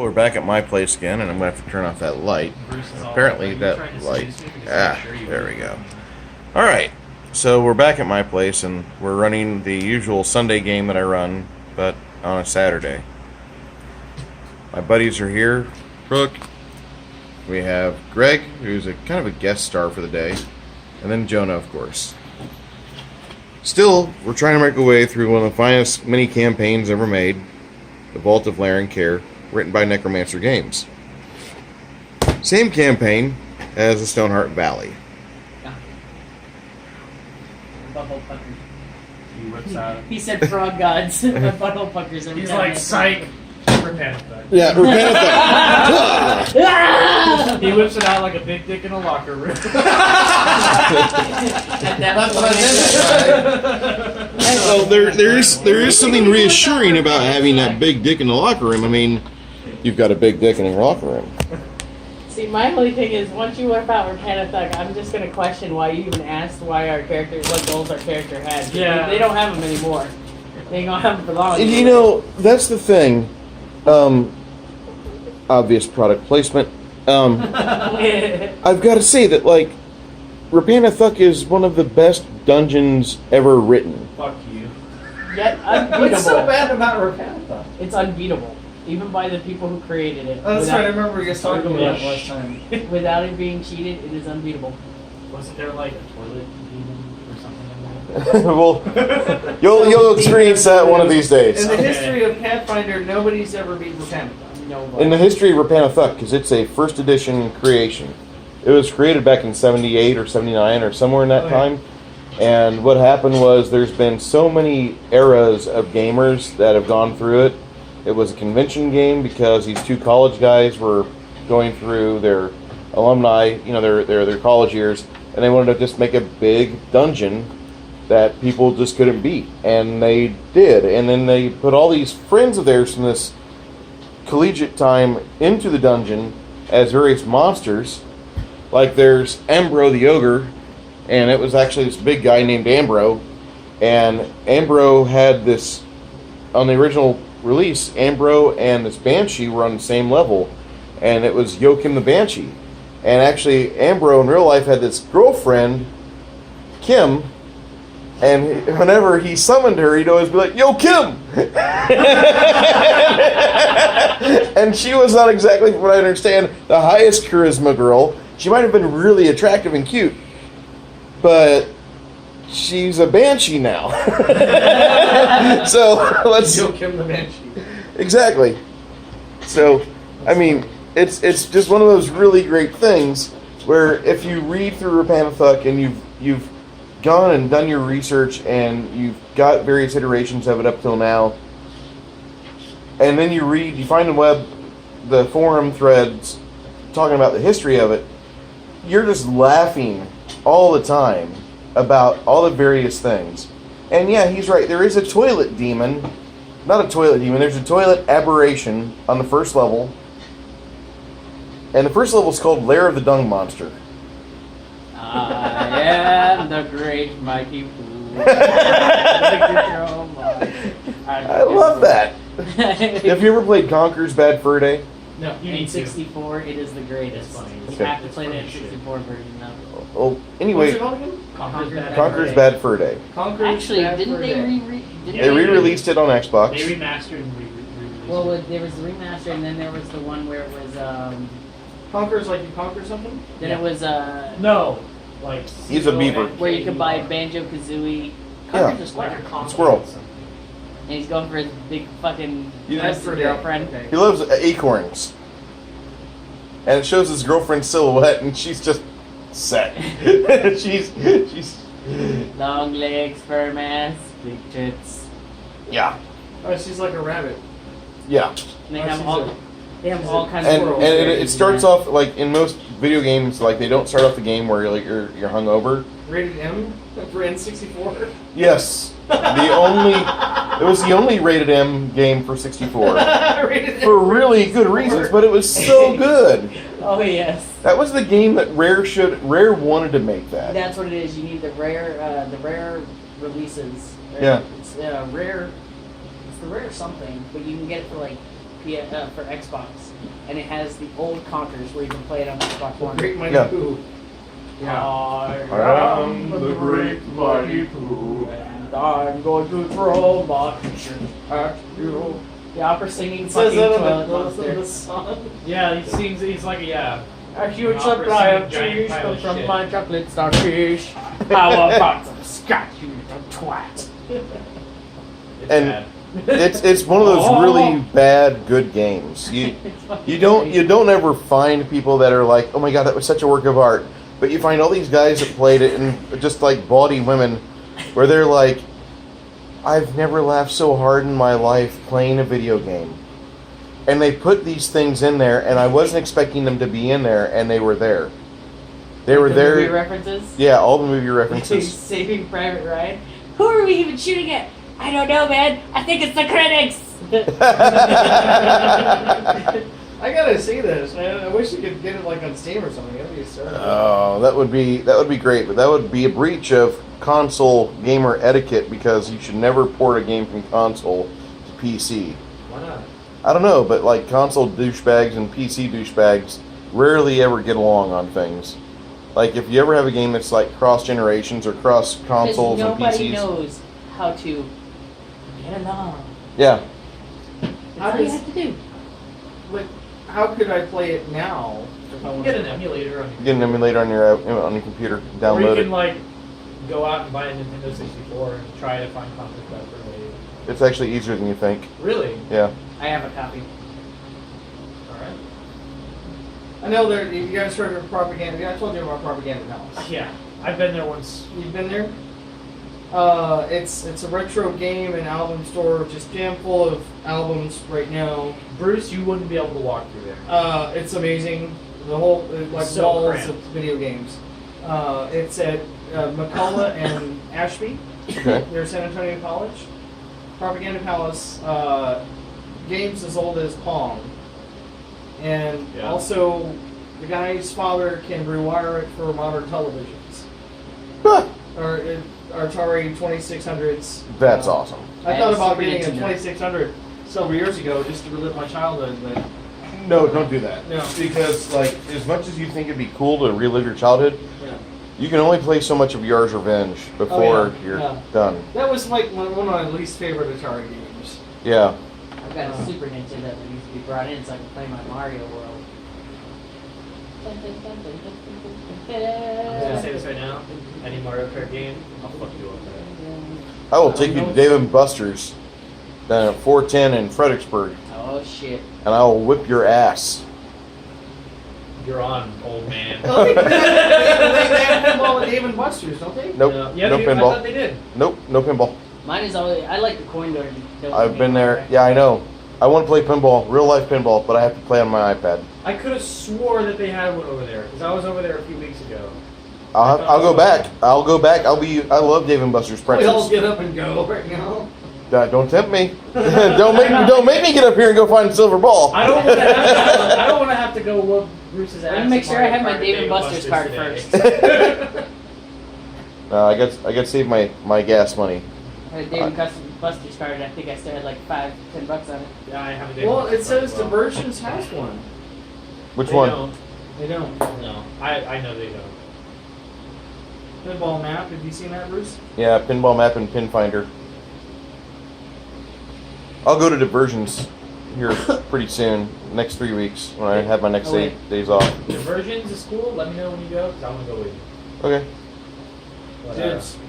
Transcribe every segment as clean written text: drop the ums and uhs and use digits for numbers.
we're back at my place again, and I'm going to have to turn off that light. Apparently that light... there we go. Alright, so we're back at my place, and we're running the usual Sunday game that I run, but on a Saturday. My buddies are here. Brooke. We have Greg, who's a kind of a guest star for the day, and then Jonah, of course. Still, we're trying to make our way through one of the finest mini campaigns ever made, The Vault of Lair and Care, written by Necromancer Games. Same campaign as the Stoneheart Valley. Butthole puckers. He whips out. He said frog gods. Butthole puckers. Every He's time like, I- psych. Repent. Yeah, repent. He whips it out like a big dick in a locker room. At that point, Well, there is something reassuring about having that big dick in the locker room. I mean, you've got a big dick in your locker room. See, my only thing is, once you whip out Repanathuk, I'm just going to question why you even asked why our character, what goals our character had. Yeah. They don't have them anymore. They ain't going to have them for long. And you know, that's the thing. Obvious product placement. I've got to say that, like, Repanathuk is one of the best dungeons ever written. Fuck you. Yet unbeatable. What's so bad about Repanathuk? It's unbeatable. Even by the people who created it. Oh, that's Without- right. I remember you guys talking about it last time. Without it being cheated, it is unbeatable. Wasn't there like a toilet demon or something like that? Well, you'll experience that one of these days. In the Okay. history of Pathfinder, nobody's ever beat Repanathuk. No. In the history of Repanathuk, because it's a first edition creation. It was created back in 78 or 79 or somewhere in that Okay. time. And what happened was there's been so many eras of gamers that have gone through it. It was a convention game because these two college guys were going through their alumni, you know, their college years, and they wanted to just make a big dungeon that people just couldn't beat. And they did. And then they put all these friends of theirs from this collegiate time into the dungeon as various monsters. Like there's Ambro the Ogre, and it was actually this big guy named Ambro. And Ambro had this, on the original release, Ambro and this Banshee were on the same level, and it was Joachim the Banshee. And actually, Ambro in real life had this girlfriend, Kim, and whenever he summoned her, he'd always be like, "Yo, Kim!" And she was not exactly, from what I understand, the highest charisma girl. She might have been really attractive and cute, but she's a Banshee now. So let's... Joachim the Banshee. Exactly. So, I mean, it's just one of those really great things where if you read through Repanathuk and you've gone and done your research and you've got various iterations of it up till now, and then you find the forum threads talking about the history of it, you're just laughing all the time about all the various things. And yeah, he's right. There is a toilet demon. Not a toilet demon. There's a toilet aberration on the first level. And the first level is called Lair of the Dung Monster. I am the great mighty fool. I love that. Have you ever played Conker's Bad Fur Day? No, you In need to. 64, it is the greatest. It's funny. You Okay. have to play that 64 version of it. Oh, What's anyway, it called again? Conker's Bad Fur Day. Conqueror's Actually, Bad didn't Fur they Day. They re-released it on Xbox. They remastered and re-released Well, it. there was the remaster, and then there was the one where it was, Conqueror's like you conquer something? then Yeah. it was, No, like He's a beaver. where you could buy Banjo Kazooie. Yeah. Just like like a console. Squirrel. and he's going for his big fucking You- Bad Fur Day. girlfriend. Okay. He loves acorns. And it shows his girlfriend's silhouette, and she's just set. she's Long legs, firm ass, big tits. yeah. Oh, she's like a rabbit. Yeah. And they Oh, have she's all a- they have all kinds And, of and it starts off like in most video games, like they don't start off the game where you're hungover. Rated M for N64. Yes, it was the only rated M game for 64 Rated M for really good reasons, but it was so good. Oh yes. That was the game that Rare wanted to make that. That's what it is. You need the rare releases. Yeah. It's rare. It's the rare something, but you can get it for like for Xbox, and it has the old Conkers where you can play it on Xbox One. Great Mighty Yeah. Pooh. Yeah. I am the great mighty Pooh, and I'm going to throw my picture at you. The opera singing It says fucking that toilet on the monster. song. Yeah, he sings. He's like, yeah. A huge Opera supply of singing giant cheese pile of from shit. my chocolate starfish. How about some scotch, you little twat? It's And- bad. It's one of those really bad good games. It's fucking You don't great. ever find people that are like, oh my god, that was such a work of art. But you find all these guys that played it and just like bawdy women, where they're like, I've never laughed so hard in my life playing a video game. And they put these things in there, and I wasn't expecting them to be in there, and they were there. They were The there. movie references. Yeah, all the movie references. Saving Private Ryan. Who are we even shooting at? I don't know, man. I think it's the critics. I gotta see this, man. I wish you could get it like on Steam or something. That'd be so. Oh, that would be great, but that would be a breach of console gamer etiquette because you should never port a game from console to PC. Why not? I don't know, but like console douchebags and PC douchebags rarely ever get along on things. Like if you ever have a game that's like cross generations or cross consoles and Nobody PCs. knows how to get along. Yeah. That's How all you does- have to do. But how could I play it now? If I You can wanted get an to? emulator on You get an emulator on your computer, Or you download can it. like go out and buy a Nintendo 64 and try to find content better for later. It's actually easier than you think. Really? Yeah. I have a copy. Alright. I know there. You guys heard of Propaganda. Yeah, I told you about Propaganda House. Yeah, I've been there once. You've been there. It's a retro game and album store, just jam full of albums right now. Bruce, you wouldn't be able to walk through there. It's amazing. The whole like So walls cramped. of video games. It's at McCullough and Ashby Okay. near San Antonio College. Propaganda Palace. Games as old as Pong, and Yeah. also the guy's father can rewire it for modern televisions. Or Atari 2600s. That's awesome. I And thought about Super getting a Nintendo. 2600 several years ago just to relive my childhood, but No, don't do that. No. Because like as much as you think it'd be cool to relive your childhood, yeah. you can only play so much of Yar's Revenge before Oh, yeah. you're Yeah. done. That was like one of my least favorite Atari games. Yeah. I've got a Super Nintendo that needs to be brought in so I can play my Mario World. I'm gonna say this right now. Any Mario Kart game, I'll fuck you up there. I will take you to Dave and Buster's down at 410 in Fredericksburg, Oh shit. and I will whip your ass. You're on, old man. Oh, they have pinball at Dave and Buster's, don't they? Nope. Yeah, no I thought pinball. they did. Nope. No pinball. Mine is always. I like the coin door. I've been there. Yeah, I know. I want to play pinball, real life pinball, but I have to play on my iPad. I could have swore that they had one over there because I was over there a few weeks ago. I'll go back. I'll go back. I love Dave and Buster's We all pretzels. get up and go right now. Don't tempt me. don't make me get up here and go find a silver ball. I don't want to have to, I don't want to have to go whoop Bruce's ass. Let me make sure I have my Mario Kart Dave and Buster's card today. I got to save my gas money. I had a Dave and Buster's card and I think I still had like $5-10 on it. Yeah, I have a Dave Well, and it Buster's says card as well. Diversions has one. Which They one? Don't. They don't. No, I know they don't. Pinball map. Have you seen that, Bruce? Yeah, pinball map and pin finder. I'll go to Diversions here pretty soon, next 3 weeks when I have my next Oh, wait. days off. Diversions is cool. Let me know when you go because I want to go with you. Okay. But,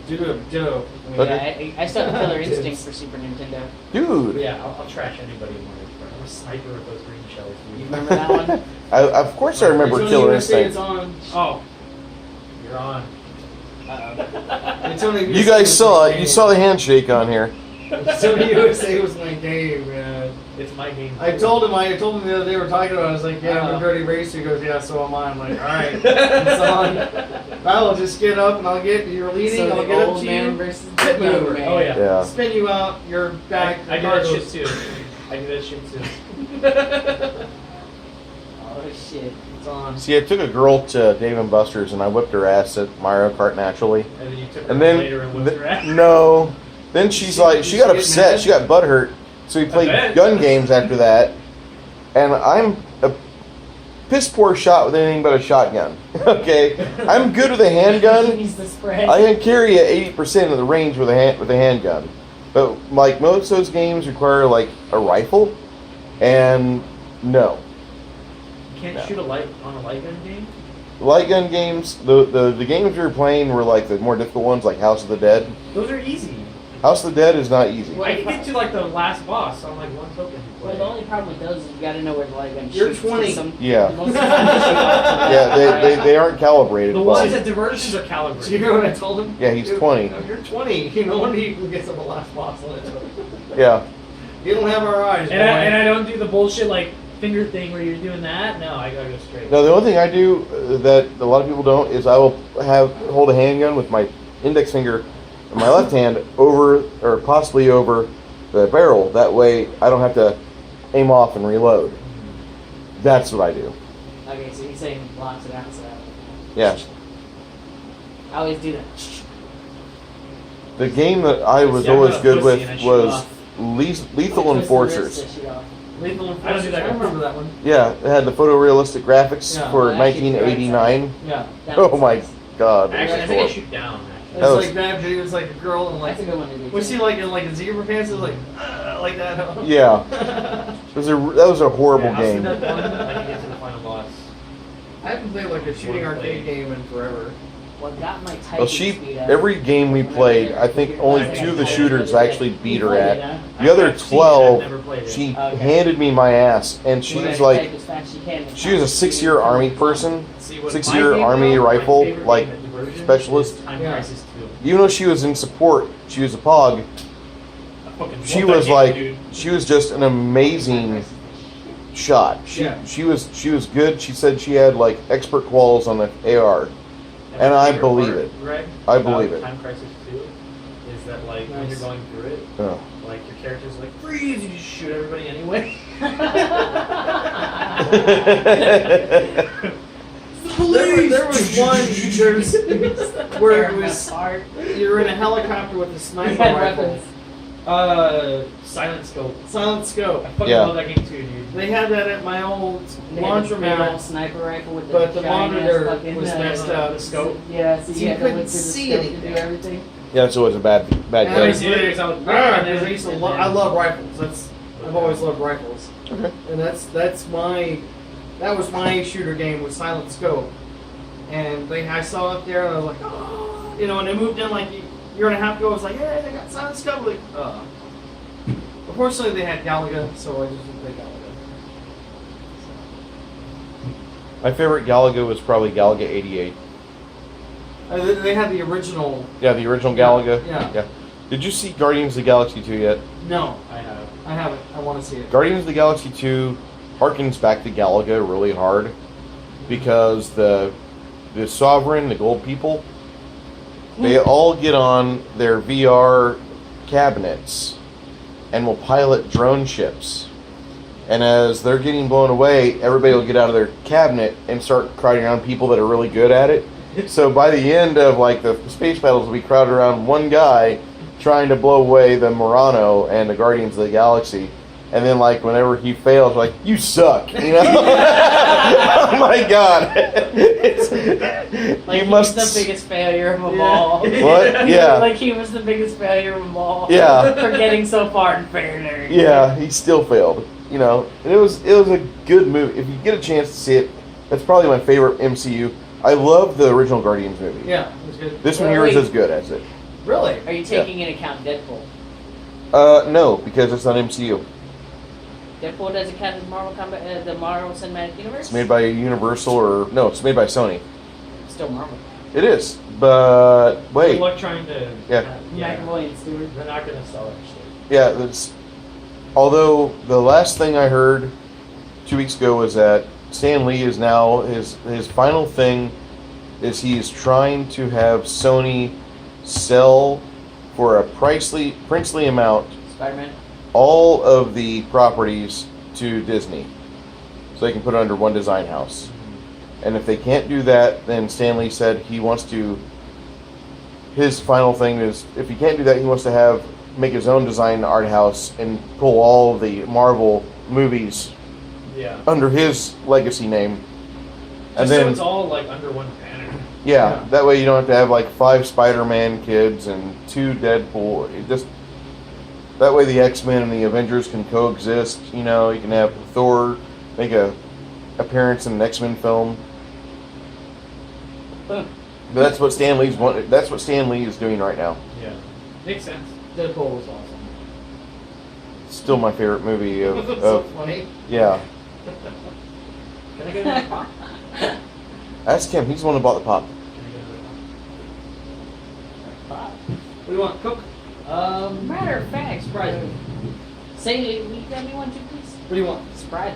Ditto. Okay. Yeah, I still have Killer Instinct for Super Nintendo. Dude, yeah, I'll trash anybody in Mario Kart. I'm a sniper with those green shells. You Dude. remember that one? of course I remember It's on Killer USA, Instinct. It's on. Oh, you're on. It's on the You guys saw it. You saw the handshake on here. Sony USA was my game, man. It's my game. I told him the other day we were talking about it. I was like, yeah, I'm Oh. a dirty racer. He goes, yeah, so am I. I'm like, all right, it's on. I'll just get up and I'll get, you're leading, So I'll the get up old to man you, versus tip the you young over. man. Oh yeah. Yeah. spin you out, you're back. I do that shit regardless. too. I do that shit too. Oh shit. It's on. See, I took a girl to Dave and Buster's and I whipped her ass at Mario Kart naturally. And then you took her And then later and whipped her ass. no, then she's like she got Did she get upset. mad? She got butthurt. So we played bet. gun games after that. and I'm a piss poor shot with anything but a shotgun. Okay, I'm good with a handgun. He's the spread. I can carry at 80% of the range with a handgun, but like most of those games require like a rifle, and no. You can't No. shoot on a light gun game? Light gun games, the games we were playing were like the more difficult ones, like House of the Dead. Those are easy. House of the Dead is not easy. I can get to like the last boss on like one token. Well, the only problem with those is you gotta know where the light gun You're shoots, 20. 'cause some- Yeah. most of the time they shoot off Yeah, they aren't calibrated. The but- ones at diversions are Do you calibrated. hear what I told him? Yeah, he's Dude, 20. You're 20. You know when he gets up the last boss on it. Yeah. You don't have our eyes, boy. And I don't do the bullshit like finger thing where you're doing that. No, I gotta go straight. No, the only thing I do that a lot of people don't is I will hold a handgun with my index finger in my left hand over or possibly over the barrel. That way I don't have to aim off and reload. That's what I do. Okay, so he's saying blocks it out, so Yeah. I always do that. The game that I was See, I'm always not a good pussy with and I shoot was off. Lethal Twist the wrist Enforcers. to shoot off. Lethal I Enforcers. don't do that. I remember that one. Yeah, it had the photorealistic graphics Yeah. for Well, actually, 1989. Yeah. That Oh one's my nice. god. Actually, I it was think I horrible. shoot down. It's That was- like that, but it was like a girl and like. That's a good one to do. Was too. she like in like a zebra pants? It was like that. Yeah, that was a horrible Yeah, game. I'll see that one. I can get to the final boss. I haven't played like a shooting arcade game in forever. What got my typing Well, speed up? every game we played, I think only 2 of the shooters actually beat her You played at. it, huh? The other I've seen it, I've 12, never played it. she Okay. handed me my ass, and You she's gotta like, type as fast as you can. she was a 6-year Army person, See, what 6-year my favorite- Army my rifle, favorite like, game at Diversion specialist. is Time Yeah. Crisis 2. even though she was in support, she was a POG, I fucking she love that was game, like, dude. she was just an amazing shot. Yeah. She was good. She said she had like expert quals on the AR. And I favorite believe part, it. Greg, I about believe it. Time Crisis 2 is that like when Nice. you're going through it, Oh. like your character's like freeze, you just shoot everybody anyway. There was one where it was hard. you were in a helicopter with a You sniper had rifle, weapons. Silent Scope. silent scope. I fucking Yeah. love that game too, dude. They had that at my old They had the big old laundromat. sniper rifle with the But the giant ass monitor fucking, was messed up. The scope. Yeah, so So you you had to couldn't look through the see scope to anything. do everything. Yeah, it's always a bad And game. I used to I love rifles. I've always loved rifles. Okay. And that was my shooter game with silent scope. And I saw it there and I was like, oh, you know, and they moved in like a year and a half ago. I was like, hey, they got silent scope. Like, Unfortunately, they had Galaga, so I just didn't play Galaga. My favorite Galaga was probably Galaga 88. They had the original. Yeah, the original Galaga. Yeah. Did you see Guardians of the Galaxy 2 yet? No, I have. I haven't. I want to see it. Guardians of the Galaxy 2 harkens back to Galaga really hard because the Sovereign, the Gold People, they all get on their VR cabinets and will pilot drone ships. And as they're getting blown away, everybody will get out of their cabinet and start crowding around people that are really good at it. So by the end of like the space battles, will be crowded around one guy trying to blow away the Murano and the Guardians of the Galaxy. And then like whenever he fails, like, you suck, you know? Oh my god. Like you he must was the biggest failure of them all. What? Yeah. Like he was the biggest failure of them all. Yeah. For getting so far and failure. Yeah, he still failed. You know, and it was a good movie. If you get a chance to see it, that's probably my favorite MCU. I love the original Guardians movie. Yeah, it was good. This one Well, here is wait. as good as it. Really? Are you taking into account Deadpool? No, because it's not MCU. Deadpool doesn't count as Marvel Combat, the Marvel Cinematic Universe. It's made by Universal or no, it's made by Sony. Still Marvel. It is, but Good wait, luck trying to. Yeah. McAvoy and Stewart. They're not gonna sell it. Shit. yeah, that's. Although the last thing I heard 2 weeks ago was that Stan Lee is now his final thing is he is trying to have Sony sell for a princely amount Spider-Man. all of the properties to Disney, so they can put it under one design house. And if they can't do that, then Stanley said he wants to. His final thing is, if he can't do that, he wants to make his own design art house and pull all of the Marvel movies Yeah. under his legacy name. And Just so then, it's all like under one banner. yeah, that way you don't have to have like 5 Spider-Man kids and 2 Deadpool. It just that way the X-Men and the Avengers can coexist. You know, you can have Thor make a appearance in an X-Men film. Boom. But that's what Stan Lee's that's what Stan Lee is doing right now. Yeah. Makes sense. Deadpool was awesome. Still my favorite movie of, So funny. yeah. Can I get another pop? Ask him. He's the one who bought the pop. Can I get another Wow. What do you want? Cook? Matter of fact, surprise me. Say, will you grab me one too, please? What do you want? Sprite.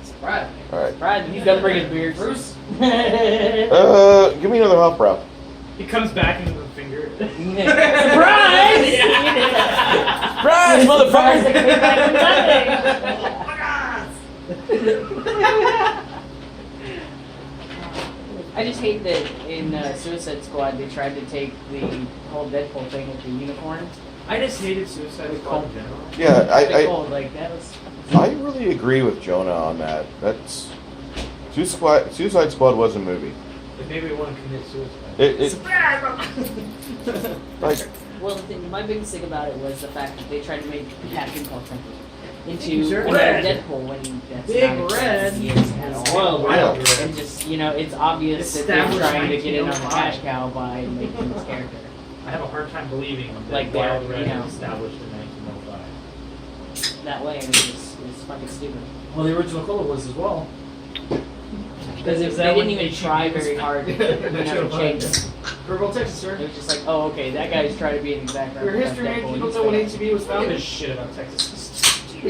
Sprite. All right. Sprite. He's gonna bring his beers. Bruce? Give me another Hofbrau. He comes back into the finger. Surprise! Surprise, Surprise! motherfucker! That came back from Sunday. I just hate that in Suicide Squad they tried to take the whole Deadpool thing with the unicorns. I just hated Suicide Squad in general. Yeah, Like that was. I really agree with Jonah on that. That's Suicide Squad was a movie. It made me want to commit suicide. It like Well, my biggest thing about it was the fact that they tried to make Captain Coulson into Sure. another Red. Deadpool when that's Big not Red. exactly he is at all. Well, Yeah. And just, it's obvious that they're Established trying to get in on the 1905. cash cow by making this character. I have a hard time believing that Like Wild they're, Red you know. was established in 1905. That way, and it's fucking stupid. Well, the original color was as well. Because Is they that didn't what even they try should very use? hard to change it. Purple, Texas, sir. It was just like, oh, okay, that guy's trying to be an exact Your replica of history man, Deadpool, people he's know when fake. HB was I don't give a founded? shit about Texas. Oh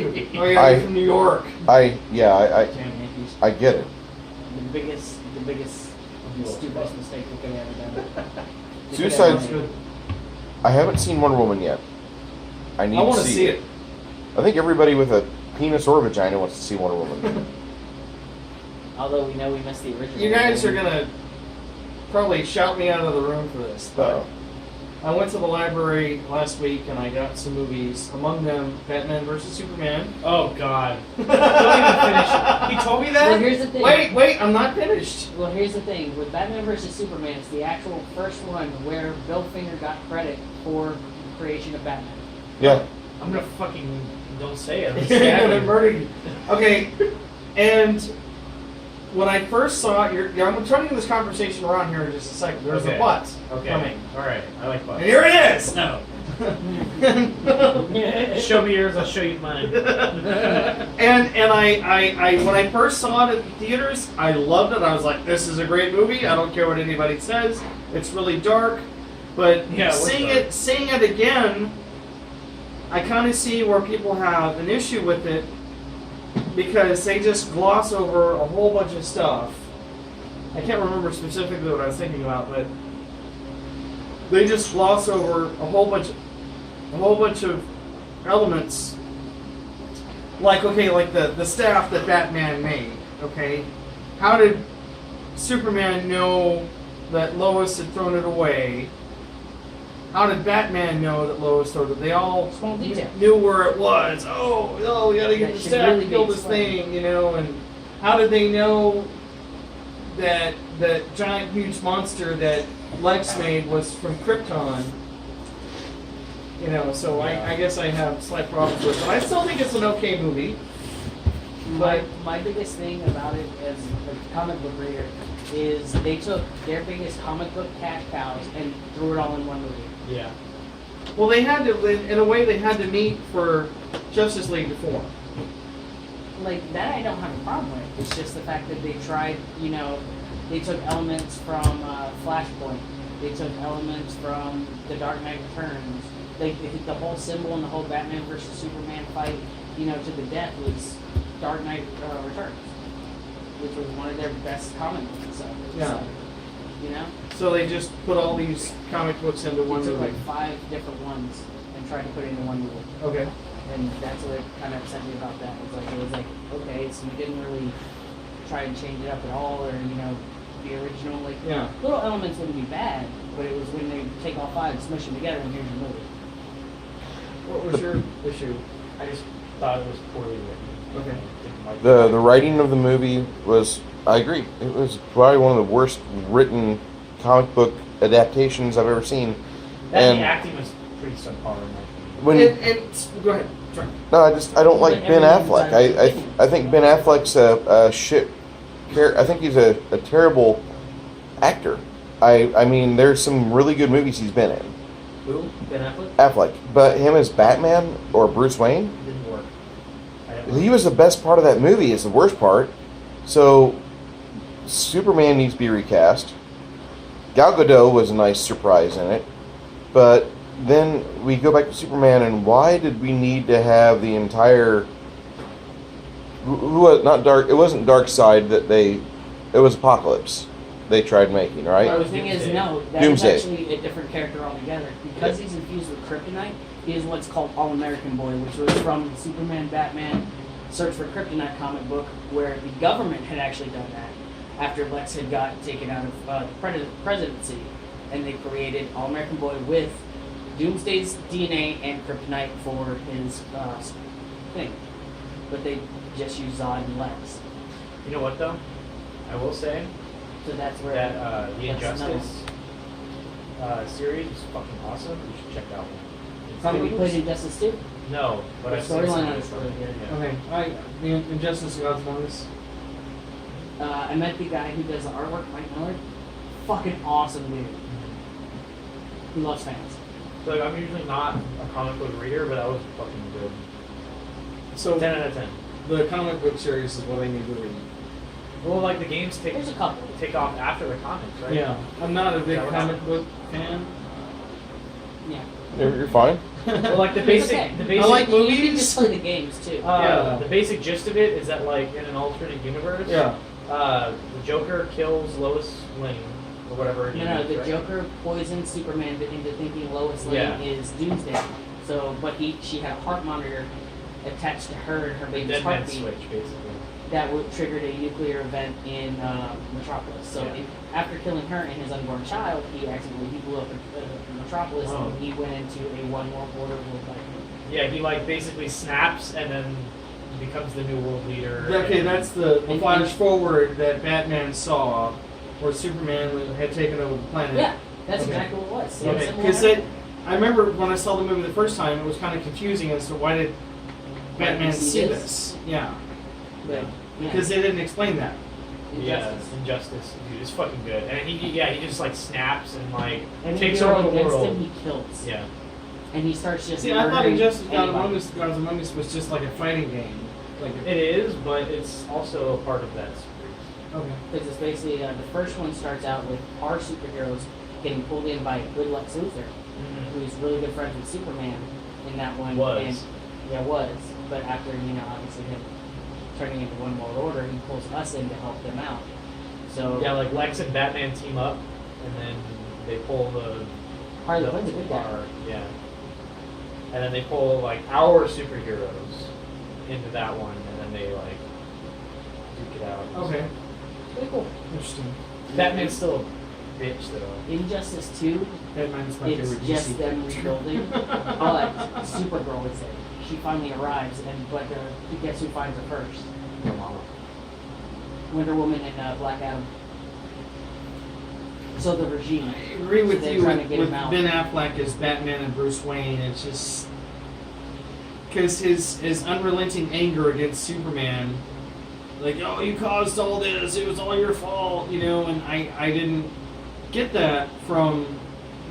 yeah, I- you're from New York. I Damn Yankees. I get it. The biggest, stupidest mistake they could have ever done. They could Suicide- have done it. I haven't seen Wonder Woman yet. I need I want to to see it. I think everybody with a penis or vagina wants to see Wonder Woman. Although we know we missed the original. You guys are gonna probably shout me out of the room for this, but Uh, I went to the library last week and I got some movies. Among them, Batman vs Superman. Oh God! Don't even finish it. He told me that. Well, here's the thing. Wait, I'm not finished. Well, here's the thing. With Batman vs Superman, it's the actual first one where Bill Finger got credit for the creation of Batman. yeah. I'm gonna fucking don't say it. I'm I'm gonna stab gonna you. murder you. Okay, and when I first saw it, I'm turning this conversation around here in just a second. There's Okay. a but Okay. coming. All right. I like And butt. here it is! No. Show me yours. I'll show you mine. And I when I first saw it at the theaters, I loved it. I was like, this is a great movie. I don't care what anybody says. It's really dark. But Yeah, it was dark. seeing it again, I kind of see where people have an issue with it because they just gloss over a whole bunch of stuff. I can't remember specifically what I was thinking about, but they just gloss over a whole bunch of elements. Like, okay, like the staff that Batman made, okay? How did Superman know that Lois had thrown it away? How did Batman know that Lois threw it? They all Small detail. knew where it was. Oh, we gotta get That the should staff really to be kill this explained. thing, and how did they know that that giant huge monster that Lex made was from Krypton? So I guess I have slight problems with it. But I still think it's an okay movie. My biggest thing about it as a comic book reader is they took their biggest comic book cash cows and threw it all in one movie. Yeah. Well, they had to, in a way, they had to meet for Justice League to form. Like that, I don't have a problem with. It's just the fact that they tried. They took elements from Flashpoint. They took elements from The Dark Knight Returns. The whole symbol and the whole Batman versus Superman fight, to the death was Dark Knight Returns, which was one of their best comic books. So, Yeah. So, So they just put all these comic books into one they took movie. like 5 different ones and tried to put it into one movie. Okay. And that's what kind of upset me about that. It was like, okay, so you didn't really try and change it up at all, or the original. Like, Yeah. little elements wouldn't be bad, but it was when they take all 5 and smush them together, and here's your movie. What was your issue? I just thought it was poorly written. Okay. The writing of the movie was, I agree, it was probably one of the worst written comic book adaptations I've ever seen. And the And acting was pretty subpar in my opinion. when Go ahead. Sorry. no, I don't like But Ben everyone's Affleck. on I think Ben Affleck's a shit. I think he's a terrible actor. I mean, there's some really good movies he's been in. Who? Ben Affleck? Affleck, but him as Batman or Bruce Wayne, Didn't work. I didn't like he was the best part of that movie. Is the worst part. So, Superman needs to be recast. Gal Gadot was a nice surprise in it, but then we go back to Superman, and why did we need to have the entire? Who was not dark? It wasn't Darkseid that they. It was Apocalypse. They tried making right. Well, the thing is, Doomsday. no, that Doomsday. is actually a different character altogether. Because he's infused with kryptonite, he is what's called All-American Boy, which was from Superman, Batman, Search for Kryptonite comic book, where the government had actually done that after Lex had got taken out of the presidency, and they created All-American Boy with Doomsday's DNA and kryptonite for his thing. But they just used Zod and Lex. You know what though? I will say So that's where that the that's Injustice series is fucking awesome. You should check that one. It's Probably good. played Injustice too. No, but The I've seen storyline some on of it's it. really good. Yeah. Okay. The Injustice Gods Among Us. I met the guy who does the artwork, Mike Miller. Fucking awesome dude. He loves fans. So like, I'm usually not a comic book reader, but that was fucking good. So 10 out of 10. the comic book series is what I need to read. Well, like the games take There's a couple. off after the comics, right? Yeah, I'm not a big Yeah, we're comic book fan. Yeah. You're fine. Well, like the It's basic, okay. the basic. I like You can movies. just play the games too. Yeah. The basic gist of it is that like in an alternate universe, Yeah. the Joker kills Lois Lane or whatever. her name No, is, the right? Joker poisoned Superman into thinking Lois Lane Yeah. is Doomsday. So, but she had a heart monitor attached to her and her The baby's Dead Man heartbeat switch, basically. that would triggered a nuclear event in Metropolis. So, Yeah. after killing her and his unborn child, he blew up Metropolis Oh. and he went into a one world order world like. Yeah, he like basically snaps and then becomes the new world leader. Okay, and- that's the And- flash forward that Batman saw, where Superman had taken over the planet. Yeah, that's Okay. exactly what it was. Okay, Similar. because I remember when I saw the movie the first time, it was kind of confusing as to why did Batman see this? Yeah, But, yeah. because they didn't explain that. Yeah, Injustice. Injustice, dude, it's fucking good. And he just like snaps and like And takes you go over the against world. him, he kills. Yeah, And he starts just See, I thought murdering Injustice Gods anybody. Among Us was just like a fighting game. Like it is, but it's also a part of that series. okay. Because it's basically, the first one starts out with our superheroes getting pulled in by good Lex Luthor, who's really good friends with Superman in that one. Was. And, yeah, was. But after, obviously him turning into One World Order, he pulls us in to help them out. So, Yeah, like Lex and Batman team up, and then they pull the Harley Quinn's a good guy. bar, yeah, and then they pull like our superheroes into that one, and then they like duke it out. Okay. Pretty cool. Interesting. Batman's still a bitch though. Injustice 2, Batman's my it's favorite just DC. them rebuilding. But Supergirl is there. She finally arrives, but guess who finds her first? Wonder Woman and Black Adam. So the regime. I agree with They're you trying to with get him out. Ben Affleck as Batman and Bruce Wayne. It's just because his unrelenting anger against Superman, like, oh, you caused all this, it was all your fault, and I didn't get that from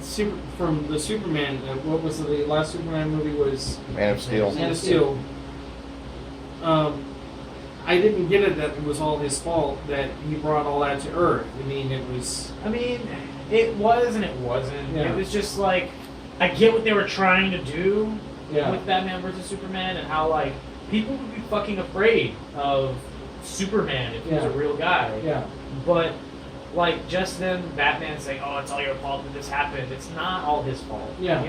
the Superman. What was the last Superman movie was Man of Steel. Man Man of of Steel. I didn't get it that it was all his fault that he brought all that to Earth. I mean, it was. I mean, it was and it wasn't. Yeah. It was just like I get what they were trying to do Yeah. with Batman versus Superman, and how like people would be fucking afraid of Superman if he was Yeah. a real guy. Yeah. But like just then Batman saying, "Oh, it's all your fault that this happened." It's not all his fault. Yeah.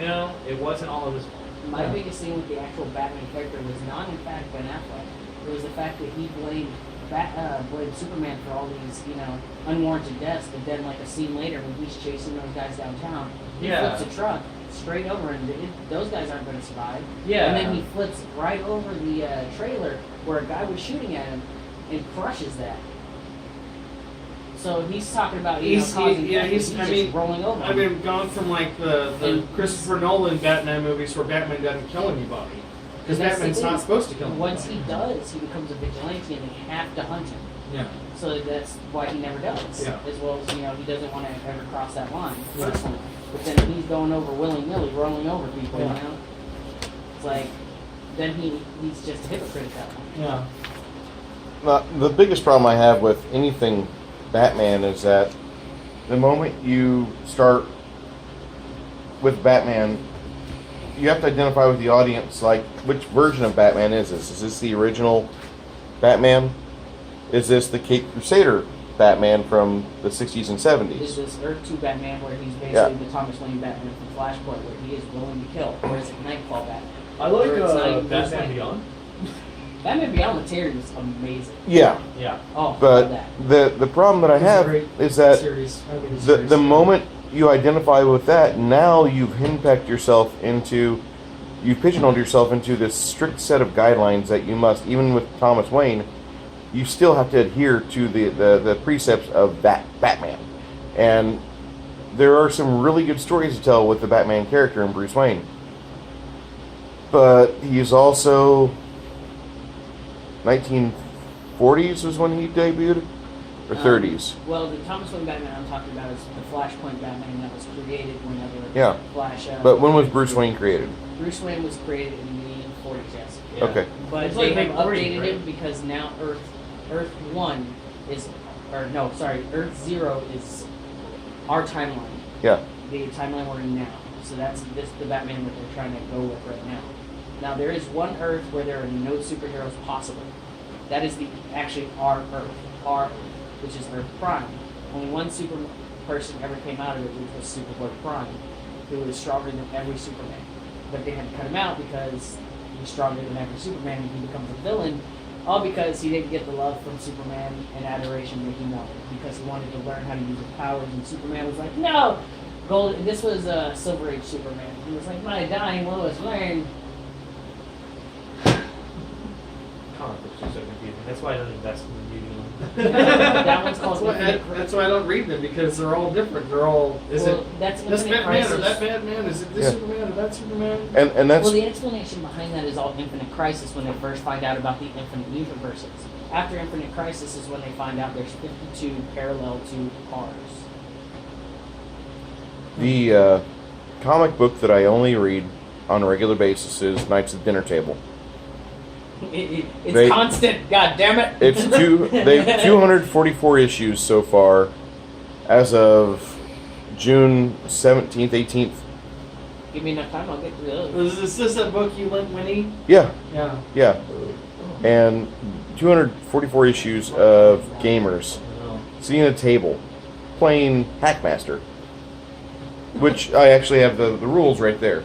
It wasn't all of his fault. My Yeah. biggest thing with the actual Batman character was not, in fact, Ben Affleck. It was the fact that he blamed Superman for all these, unwarranted deaths. But then, like a scene later, when he's chasing those guys downtown, he Yeah. flips a truck straight over, and those guys aren't going to survive. Yeah. And then he flips right over the trailer where a guy was shooting at him and crushes that. So he's talking about causing he's just rolling over. I mean, gone from like the And- Christopher Nolan Batman movies where Batman doesn't kill anybody because That's the Batman's thing. not supposed to kill anybody. Once he does, he becomes a vigilante, and they have to hunt him. Yeah. So that's why he never does. Yeah. As well as he doesn't want to ever cross that line Yeah. personally. But then he's going over willy-nilly, rolling over people. Yeah. You know, it's like then he's just a hypocrite at that point. Yeah. The biggest problem I have with anything Batman is that the moment you start with Batman, you have to identify with the audience, like, which version of Batman is this? Is this the original Batman? Is this the Caped Crusader Batman from the 60s and Is 70s? this Earth 2 Batman where he's basically Yeah. the Thomas Wayne Batman from Flashpoint where he is willing to kill? Or is it Nightfall Batman? I like Or it's not even Bruce Batman Wayne. Beyond. Batman Beyond Material is amazing. Yeah, Yeah. Oh, I love but that. the problem that I It's a have great is that series. I think it's a the series. moment you identify with that, now you've henpecked yourself into, you've pigeonholed yourself into this strict set of guidelines that you must, even with Thomas Wayne, you still have to adhere to the precepts of that Batman. And there are some really good stories to tell with the Batman character in Bruce Wayne. But he's also 1940s was when he debuted, or 30s. Well, the Thomas Wayne Batman I'm talking about is the Flashpoint Batman that was created whenever Yeah. Flash. But when was Bruce Wayne created? Bruce Wayne was created in the 40s, yes. Yeah. Okay. But It's they like have mid-40s, updated right? him because now Earth 1 is, or no, sorry, Earth 0 is our timeline. Yeah. The timeline we're in now. So that's the Batman that they're trying to go with right now. Now there is one Earth where there are no superheroes possible. That is actually our Earth, which is Earth Prime. Only one super person ever came out of it, which was Superboy Prime, who was stronger than every Superman. But they had to cut him out because he's stronger than every Superman, and he becomes a villain. All because he didn't get the love from Superman and adoration that he wanted, because he wanted to learn how to use his powers, and Superman was like, no! This was Silver Age Superman. He was like, my dying Lois Lane. Comic books are so confusing. That's why I don't invest in the medium. That one's called Infinite That's why I don't read them, because they're all different. They're all, is Well, it that's this Infinite Batman or Crisis. that Batman? Is it this Yeah. Superman or that Superman? And that's Well, the explanation behind that is all Infinite Crisis when they first find out about the Infinite Universes. After Infinite Crisis is when they find out there's 52 parallel to ours. the comic book that I only read on a regular basis is Knights of the Dinner Table. It's They- constant, god damn it! It's they've 244 issues so far, as of June 17th, 18th. Give me enough time, I'll get through those. Is this a book you lent Winnie? Yeah, Yeah. yeah, and 244 issues of gamers sitting at a table playing Hackmaster, which I actually have the rules right there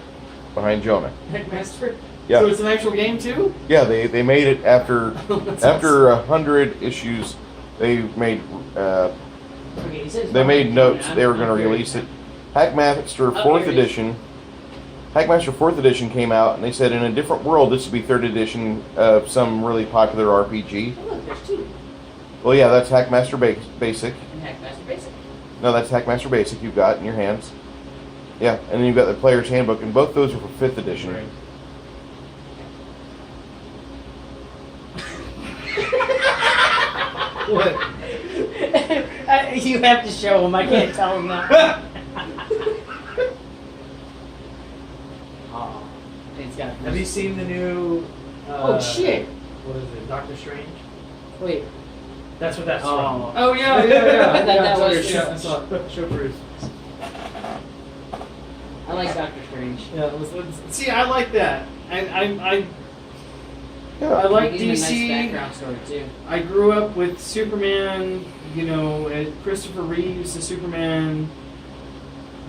behind Jonah. Heckmaster? Yeah. So it's an actual game too? Yeah, they made it after That's after 100 issues. They made Okay, he says they made behind notes. me. They were I'm going to curious. release it. Hackmaster Oh, 4th here it is. edition. Hackmaster 4th edition came out, and they said in a different world this would be 3rd edition of some really popular RPG. Oh, look, there's two. Well, yeah, that's Hackmaster Basic. And Hackmaster Basic. No, that's Hackmaster Basic you've got in your hands. Yeah, and then you've got the Player's Handbook, and both those are for 5th edition. Right. What? You have to show him. I can't tell him that. Oh, it's got. Have you seen the new? Oh shit! What is it? Doctor Strange. Wait. That's what that's Oh. Oh yeah, yeah, yeah. I thought Yeah, that sorry, was- yeah, I saw it. from. Show Bruce. I like Doctor Strange. Yeah, see, I like that. I Yeah. like Give him a nice DC. background story too. I grew up with Superman, you know, and Christopher Reeves, the Superman,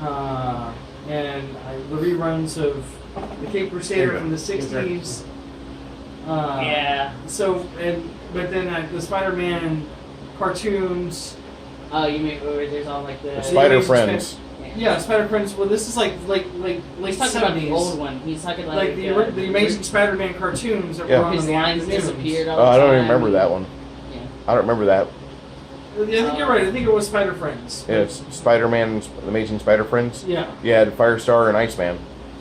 and the reruns of the Cape Crusader from the '60s. Yeah. So, but then the Spider-Man cartoons. Oh, you mean where there's all like the The Spider Amazing Friends. Yeah. Yeah, Spider-Prince. Well, this is like late He's talking about the 70s. old one. He's talking Like the Amazing Spider-Man cartoons that Yeah. were on his in the lines afternoons. disappeared all Oh, the I don't time. remember that one. Yeah. I don't remember that. Yeah, I think you're right. I think it was Spider-Friends. Yeah, it's Spider-Man, Amazing Spider-Friends. Yeah. You had Firestar and Iceman.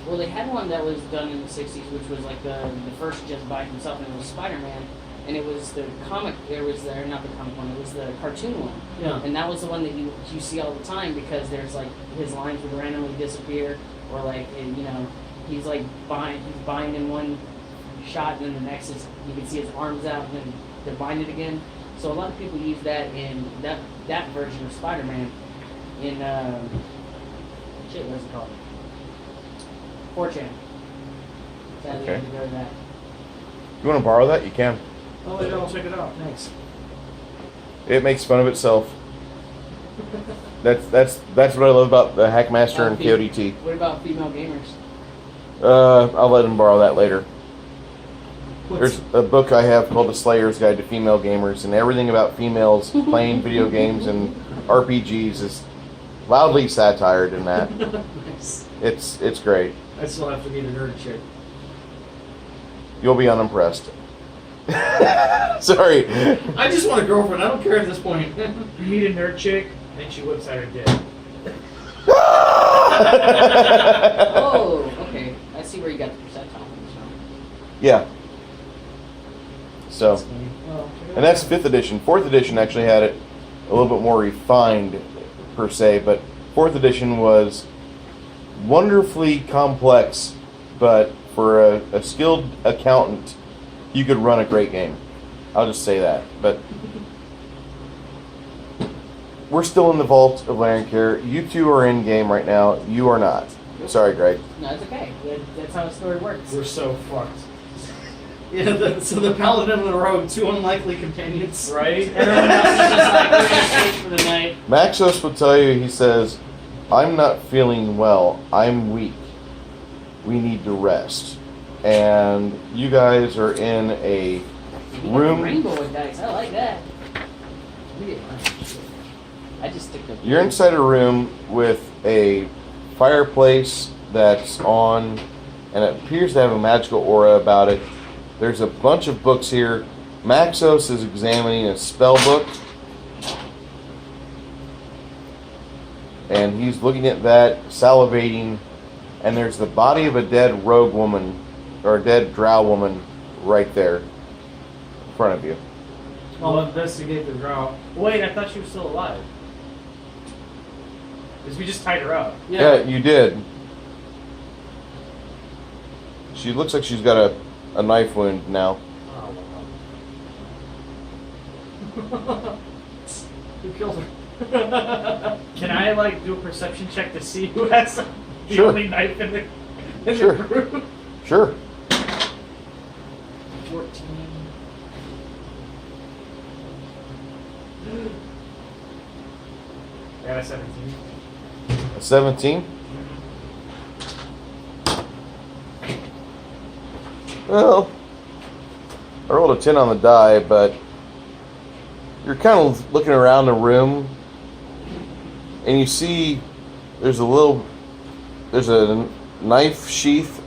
Well, they had one that was done in the 60s, which was like the first just by himself, and it was Spider-Man. And it was the comic, not the comic one, it was the cartoon one. Yeah. And that was the one that you see all the time because there's like, his lines would randomly disappear, or like, he's like he's binding one shot, and then the next is, you can see his arms out, and then they're binded again. So a lot of people use that in that version of Spider-Man in, what's it called? 4chan. Sadly, I Okay. had to go to that. You want to borrow that? You can. Oh, yeah, I'll check it out. Thanks. It makes fun of itself. That's what I love about the Hackmaster and KODT. What about female gamers? I'll let him borrow that later. There's a book I have called The Slayer's Guide to Female Gamers, and everything about females playing video games and RPGs is loudly satired in that. Nice. It's great. I still have to meet a nerd chick. You'll be unimpressed. Sorry. I just want a girlfriend. I don't care at this point. You meet a nerd chick, and she whips out her dick. Oh, okay. I see where you got the percentile from. Yeah. So, Oh, check it and that's 5th edition. 4th edition actually had it a little bit more refined, per se, but 4th edition was wonderfully complex, but for a skilled accountant, you could run a great game. I'll just say that. But we're still in the vault of Larencare. You two are in game right now. You are not. Sorry, Greg. No, it's okay. That's how the story works. We're so fucked. Yeah, so the Paladin and the Rogue, two unlikely companions. Right? Everyone else is just like, we're gonna sleep for the night. Maxos will tell you, he says, I'm not feeling well. I'm weak. We need to rest. And you guys are in a You got room. the rainbow with dice. I like that. We get mine. I just stick to. You're inside a room with a fireplace that's on, and it appears to have a magical aura about it. There's a bunch of books here. Maxos is examining a spell book, and he's looking at that, salivating, and there's the body of a dead rogue woman, or a dead drow woman, right there in front of you. I'll investigate the drought. Wait, I thought she was still alive. Because we just tied her up. Yeah, you did. She looks like she's got a knife wound now. Oh, Who killed her? Can I like do a perception check to see who has the Sure. only knife in the Sure. group? Sure. 14. I got a 17. A 17? Well, I rolled a 10 on the die, but you're kind of looking around the room, and you see there's a knife sheath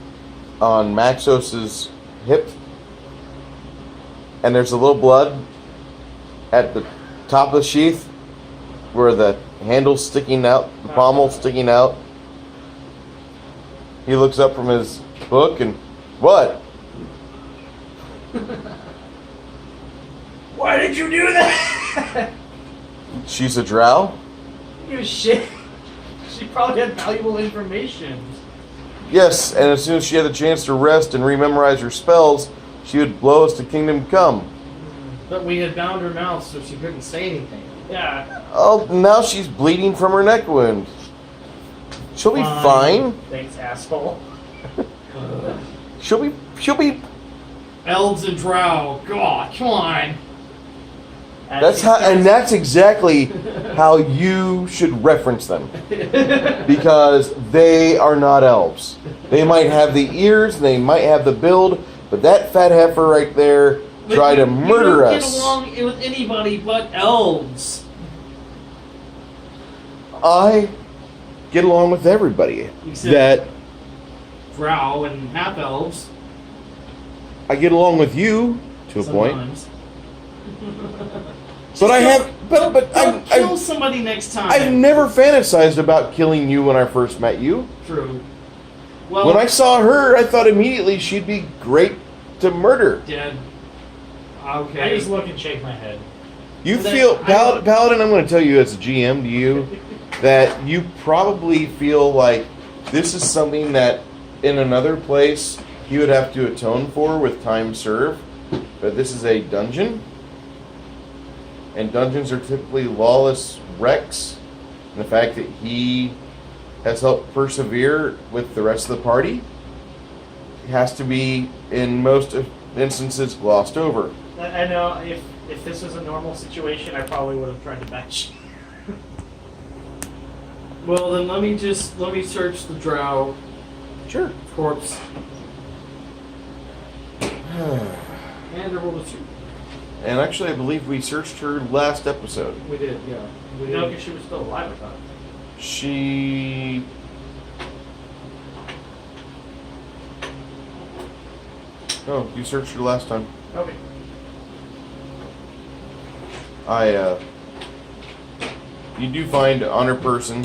on Maxos's hip, and there's a little blood at the top of the sheath where the handle's sticking out, the pommel's sticking out. He looks up from his book and, what? Why did you do that? She's a drow? You shit. She probably had valuable information. Yes, and as soon as she had the chance to rest and rememorize her spells, she would blow us to Kingdom Come. But we had bound her mouth so she couldn't say anything. Yeah. Oh, now she's bleeding from her neck wound. She'll be fine. Thanks, asshole. She'll be. Elves and drow. God, come on. That's exactly how you should reference them. Because they are not elves. They might have the ears, they might have the build, but that fat heifer right there tried to murder us. us. You don't get along with anybody but elves. I get along with everybody. Except- That Drow and half elves. I get along with you to a point. Sometimes. But I have, but Don't kill I've somebody next time. I've never fantasized about killing you when I first met you. True. Well, When I saw her, I thought immediately she'd be great to murder. dead. I Okay. just look and shake my head. You Well, then, feel, I- Paladin, I'm going to tell you as a GM to you, that you probably feel like this is something that in another place you would have to atone for with time served, but this is a dungeon, and dungeons are typically lawless wrecks, and the fact that he has helped persevere with the rest of the party has to be, in most instances, glossed over. I know if this was a normal situation, I probably would have tried to match. Well, then let me search the Drow Sure. corpse. And there will shoot. And actually, I believe we searched her last episode. We did, yeah. We No, did. because she was still alive, I thought. She. Oh, you searched her last time. Okay. You do find on her person.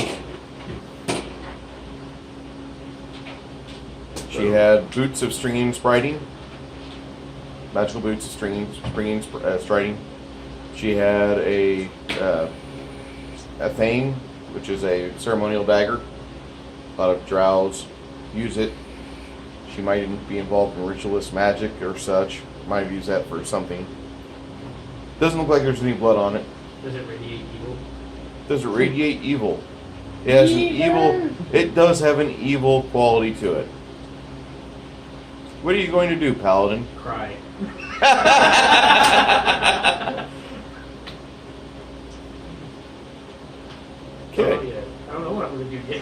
She had boots of stringing spriting. Magical boots of stringing striding. She had a thane, which is a ceremonial dagger. A lot of drows use it. She might even be involved in ritualist magic or such. Might have used that for something. Doesn't look like there's any blood on it. Does it radiate evil? Does it radiate evil? It has an evil. It does have an evil quality to it. What are you going to do, Paladin? Cry. Okay. Oh, yeah. I don't know what I'm going to do yet.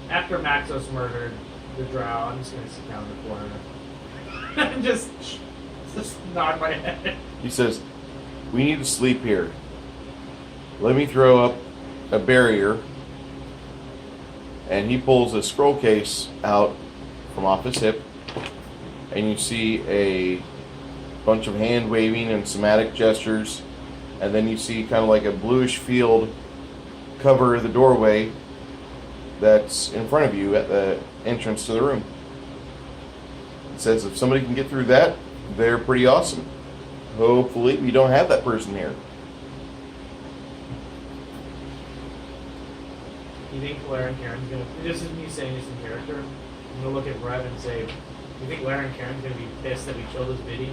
After Maxos murdered the drow, I'm just going to sit down in the corner. and just nod my head. He says, "We need to sleep here. Let me throw up a barrier." And he pulls a scroll case out from off his hip, and you see a bunch of hand waving and somatic gestures, and then you see kind of like a bluish field cover the doorway that's in front of you at the entrance to the room. It says if somebody can get through that, they're pretty awesome. Hopefully we don't have that person here. You think Laren Karen's gonna? This is me saying this in character. I'm gonna look at Rev and say, "You think Laren Karen's gonna be pissed that we killed his biddy?"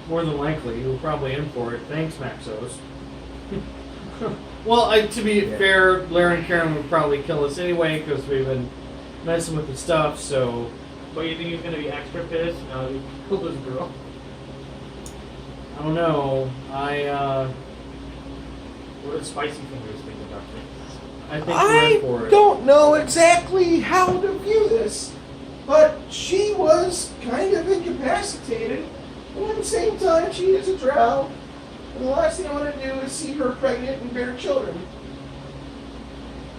More than likely, you're probably in for it. Thanks, Maxos. Well, to be fair, Larry and Karen would probably kill us anyway because we've been messing with the stuff. So, But you think he's gonna be extra pissed now that we killed this girl? I don't know. What does Spicy Fingers think about this? I think we're in for it. don't know exactly how to view this, but she was kind of incapacitated, and at the same time, she is a drow. And the last thing I want to do is see her pregnant and bear children.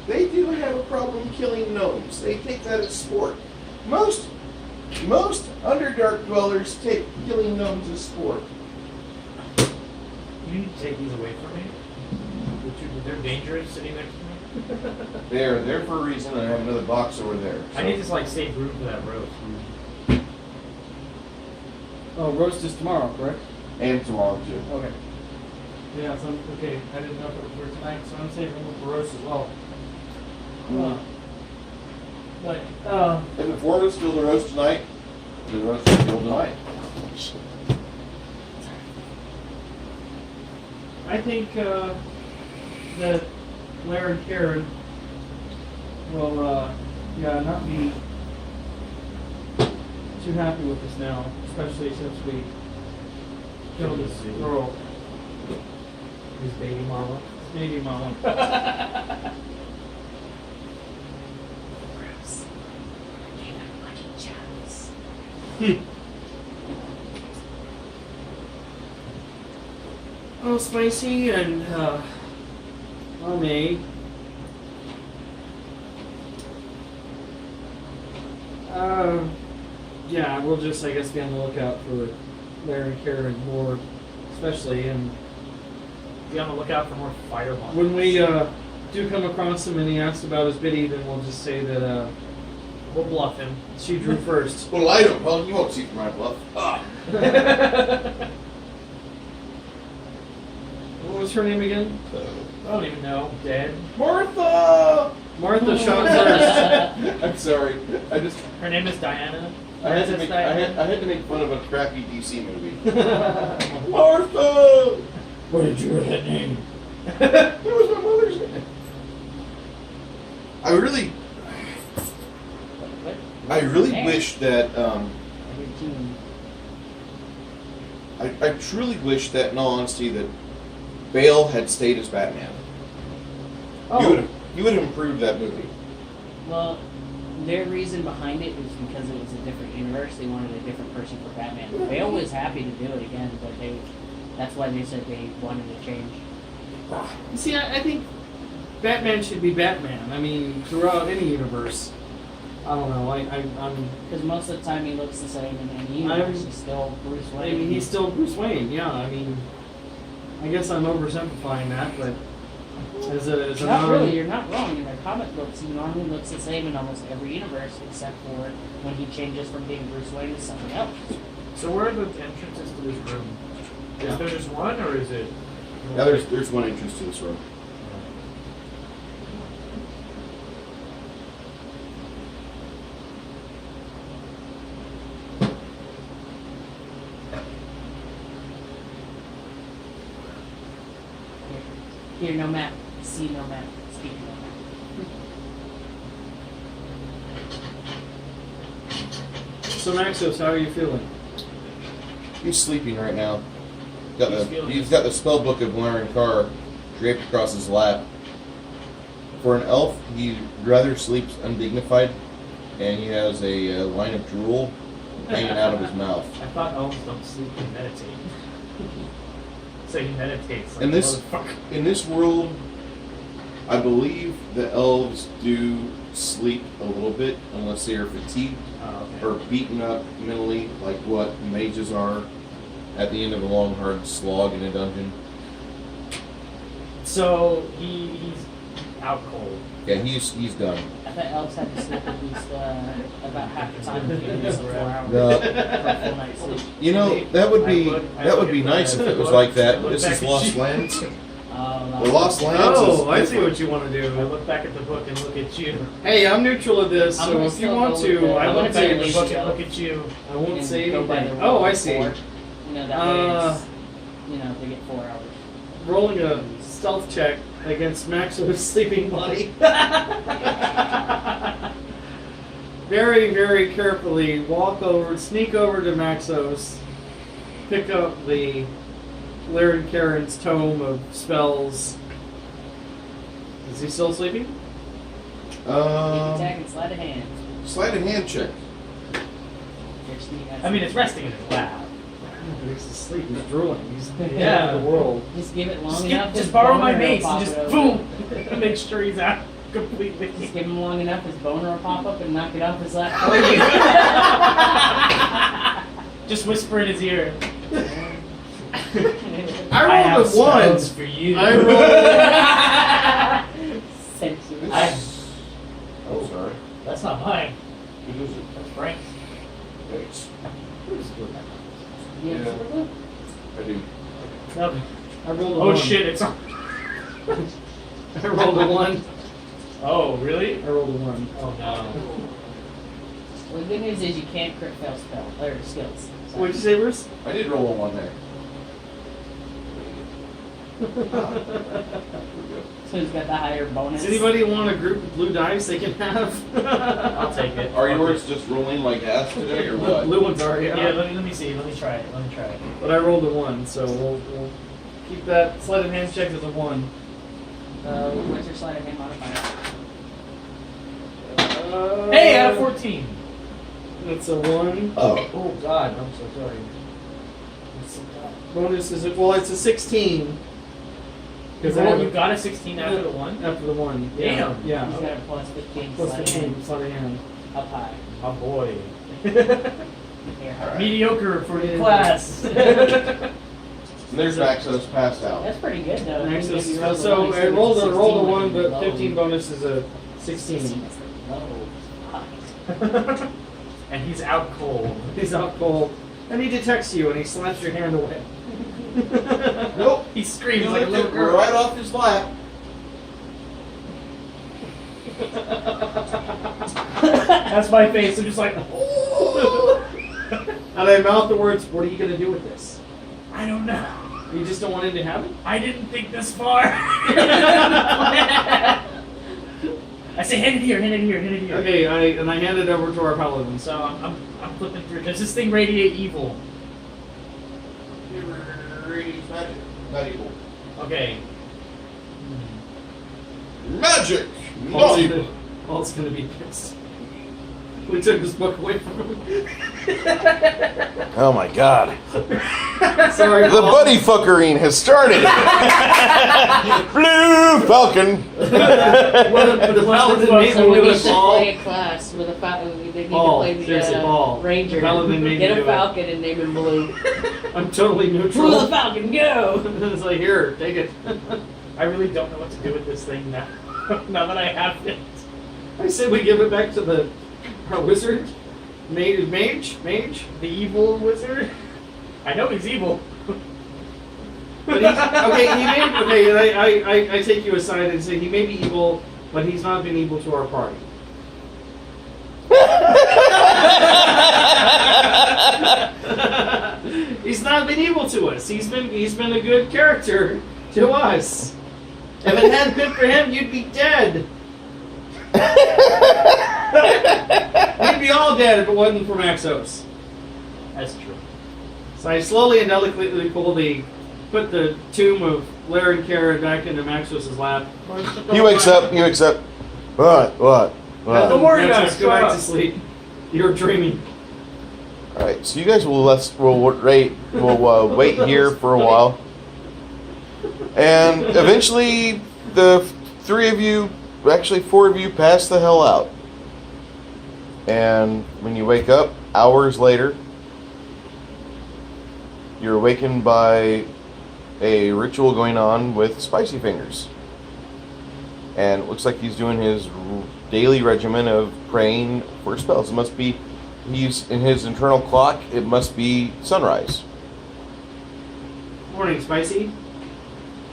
They do have a problem killing gnomes. They take that as sport. Most Underdark dwellers take killing gnomes as sport. You need to take these away from me. They're dangerous sitting next to me. They're there for a reason, and I have another box over there. I need to like save room for that roast. Oh, roast is tomorrow, correct? And tomorrow, too. Okay. Yeah, so, okay. I didn't know if it was for tonight, so I'm saving room for roast as well. But, If the four of us do the roast tonight, the roast will kill tonight. I think that Larry and Karen will, not be too happy with us now, especially since we killed this girl, His baby mama. baby mama. Oh, spicy and me. Yeah, we'll just, I guess, be on the lookout for Larry and Karen more, especially, and Be on the lookout for more fighter monsters. when we do come across him and he asks about his biddy, then we'll just say that We'll bluff him. she drew first. Well, I don't. Well, you won't see from my bluff. Ah. What was her name again? I don't even know. Dead. Martha! Martha shot first. I'm sorry. I just Her name is Diana. I had to Princess make I Diana. had to make fun of a crappy DC movie. Martha! Where did you get that name? That was my mother's name. I really Hey. wish that I hear team. I truly wish that in all honesty that Bale had stayed as Batman. You would have improved that movie. Well, their reason behind it was because it was a different universe. They wanted a different person for Batman. Bale was happy to do it again, but that's why they said they wanted to change. See, I think Batman should be Batman. I mean, throughout any universe. I don't know. I'm. Because most of the time he looks the same in any universe. He's still Bruce I Wayne. mean, he's still Bruce Wayne. Yeah. I mean, I guess I'm oversimplifying that, but as a Not non- really, you're not wrong. In the comic books, he normally looks the same in almost every universe except for when he changes from being Bruce Wayne to something else. So where are the entrances to this room? Yeah. Is there just one, or is it? Yeah, there's one entrance to this room. Hear no map, see no map, speak no map. So Maxos, how are you feeling? He's sleeping right now. He's He's got the spell book of Laren Carr draped across his lap. For an elf, he rather sleeps undignified, and he has a line of drool hanging out of his mouth. I thought elves don't sleep and meditate. So he meditates. Like And this- motherfucker. In this world, I believe the elves do sleep a little bit, unless they are fatigued Oh, okay. or beaten up mentally, like what mages are at the end of a long, hard slog in a dungeon. So he's out cold. Yeah, he's done. I thought elves had to sleep at least about half the time. It's 4 hours No. for a full night's sleep. You know, that would be nice if it was like that. This is Lost Lands. The Lost Lands Oh, is I see what you want to I do. look back at the book and look at you. Hey, I'm neutral of this, I'm so gonna if you still want go with to, the- I I'm won't gonna say go The with book anything. and look at you. I won't And say go by anything. the Oh, rule I of see. 4. You know, that way it's, you know, they get 4 hours. Rolling a stealth check against Maxos' sleeping buddy. Very, very carefully sneak over to Maxos, pick up the Laren Karen's tome of spells. Is he still sleeping? Big attack and sleight of hand. Sleight of hand check. Your sneak attack. I mean, it's resting in his lap. He's asleep. He's drooling. He's Yeah. the world. Just give it long Just, enough. just his borrow my boner will mace pop and just it over. boom, make sure he's out completely. Just give him long enough, his boner will pop up and knock it off his lap. Just whisper in his ear. I rolled have a 1. spells for you. I rolled. Senses. Oh, sorry. That's not mine. Who is it? That's Frank's. Thanks. You have Yeah. super glue? I do. Nope. I rolled a Oh 1. shit! It's on. I rolled a 1. Oh really? I rolled a 1. Oh no. Well, the good news is you can't crit fail spell or skills. So. What'd you say, Bruce? I did roll a 1 there. So he's got the higher bonus. Does anybody want a group of blue dice they can have? I'll take it. Are yours just rolling like ass today, or what? Blue ones are, yeah. Yeah, let me see. Let me try it. Let me try it. But I rolled a 1, so we'll keep that sleight of hand check as a 1. What's your sleight of hand modifier? Hey, out of 14. That's a 1. Oh. Oh God, I'm so sorry. Bonus is well, it's a 16. Because Because you got a 16 after the one? After the one. Damn. Yeah. He's got a plus 15. Plus sleight of 15 hand. sleight of hand. Up high. My boy. Here. Mediocre for the Yeah. class. There's Maxos passed out. That's pretty good though. Next If is, you roll so the I rolled a 16, one, but low. 15 bonus is a 16 16. is low. Fuck. And he's out cold. He's out cold, and he detects you, and he slaps your hand away. Nope. He screams You like a licked little it girl. right off his lap. That's my face. I'm just like, And I mouth the words, "What are you gonna do with this? I don't know. You just don't want him to have it?" I didn't think this far. I say, hand it here, hand it here, hand it here. Okay, I hand it over to our paladin. So I'm flipping through. Does this thing radiate evil? Not evil. Okay. Magic! Not Paul's evil. gonna, Paul's gonna be pissed. We took his book away from him. Oh my god. Sorry, The Paul. buddy fuckerine has started. Blue Falcon. The paladin made So me we do need it, to Paul. play a class with a falcon. They need Paul, to play the seriously, Paul. ranger. Paladin made me Get do a it. falcon and name him Blue. I'm totally Blue the neutral. falcon, go! It's like, here, take it. I really don't know what to do with this thing now. Now that I have it. I said we give it back to our wizard. Mage? The evil wizard? I know he's evil. But okay, I take you aside and say he may be evil, but he's not been evil to our party. He's not been evil to us. He's been a good character to us. If it hadn't been for him, you'd be dead. We'd be all dead if it wasn't for Maxos. That's true. So I slowly and delicately put the tomb of Larry Kara back into Maxos' lap. He wakes up. What? Don't worry about Maxos, it, go back shut to up. sleep. You're dreaming. All right, so you guys will wait here for a while, and eventually the four of you pass the hell out. And when you wake up, hours later, you're awakened by a ritual going on with Spicy Fingers, and it looks like he's doing his daily regimen of praying for spells. It must be. He's in his internal clock. It must be sunrise. Morning, Spicy.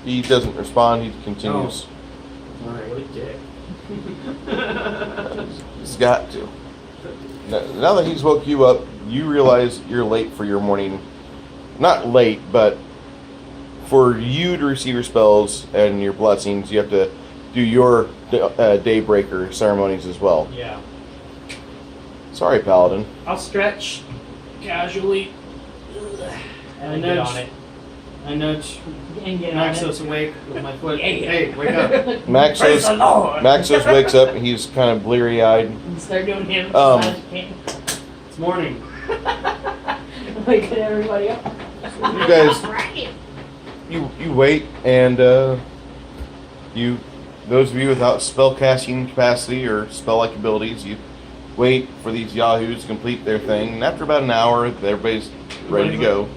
He doesn't respond. He continues. Alright, what a dick. He's got to. Now that he's woke you up, you realize you're late for your morning. Not late, but for you to receive your spells and your blessings, you have to do your Daybreaker ceremonies as well. Yeah. Sorry, Paladin. I'll stretch casually and then get on it. I nudge And get on Maxos it. awake with my foot. Yeah. Hey, wake up. Praise the Maxos Lord! wakes up. And he's kind of bleary-eyed. And start doing him. It's morning. Wake everybody up. You guys, you wait, and those of you without spell casting capacity or spell-like abilities, you wait for these yahoos to complete their thing. And after about an hour, everybody's ready to go.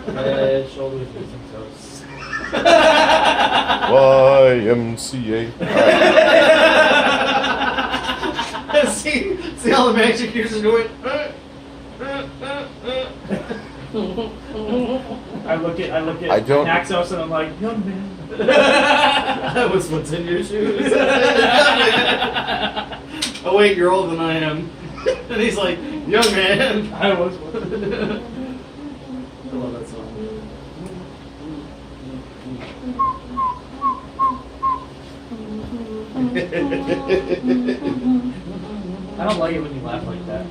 Head, shoulders, knees, and toes. YMCA. All right. see how the magic users do it? I look at I don't- Naxos and I'm like, young man. That was what's in your shoes. Oh wait, you're older than I am. And he's like, young man. I was. I love that song. I don't like it when you laugh like that.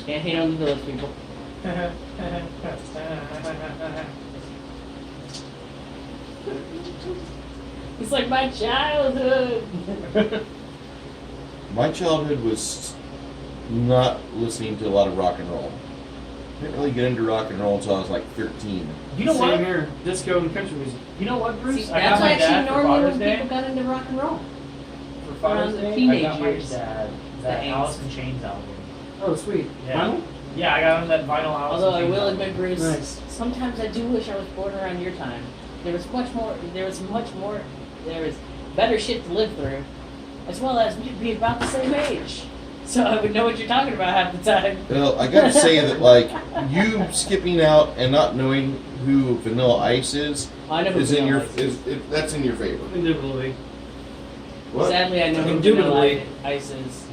Can't hate on the village people. It's like my childhood. My childhood was not listening to a lot of rock and roll. Didn't really get into rock and roll until I was like 13. You know Same what? here. Disco and country music. You know what, Bruce? See, I that's got my actually dad for normally Father's when Day. people got into rock and roll. For Father's around the Day, I teenage got my years. dad The that angst. Alice in Chains album. Oh, sweet. Yeah. Vinyl? Yeah, I got him that vinyl Alice Although in I Chains will album. admit, Bruce, Nice. sometimes I do wish I was born around your time. There was much more. There was better shit to live through, as well as you'd be about the same age. So I would know what you're talking about half the time. Well, I gotta say that, like, you skipping out and not knowing who Vanilla Ice is, I know who is in your Vanilla Ice is. that's in your favor. Indubitably. What? Sadly, I know who Indubitably. Vanilla Ice is.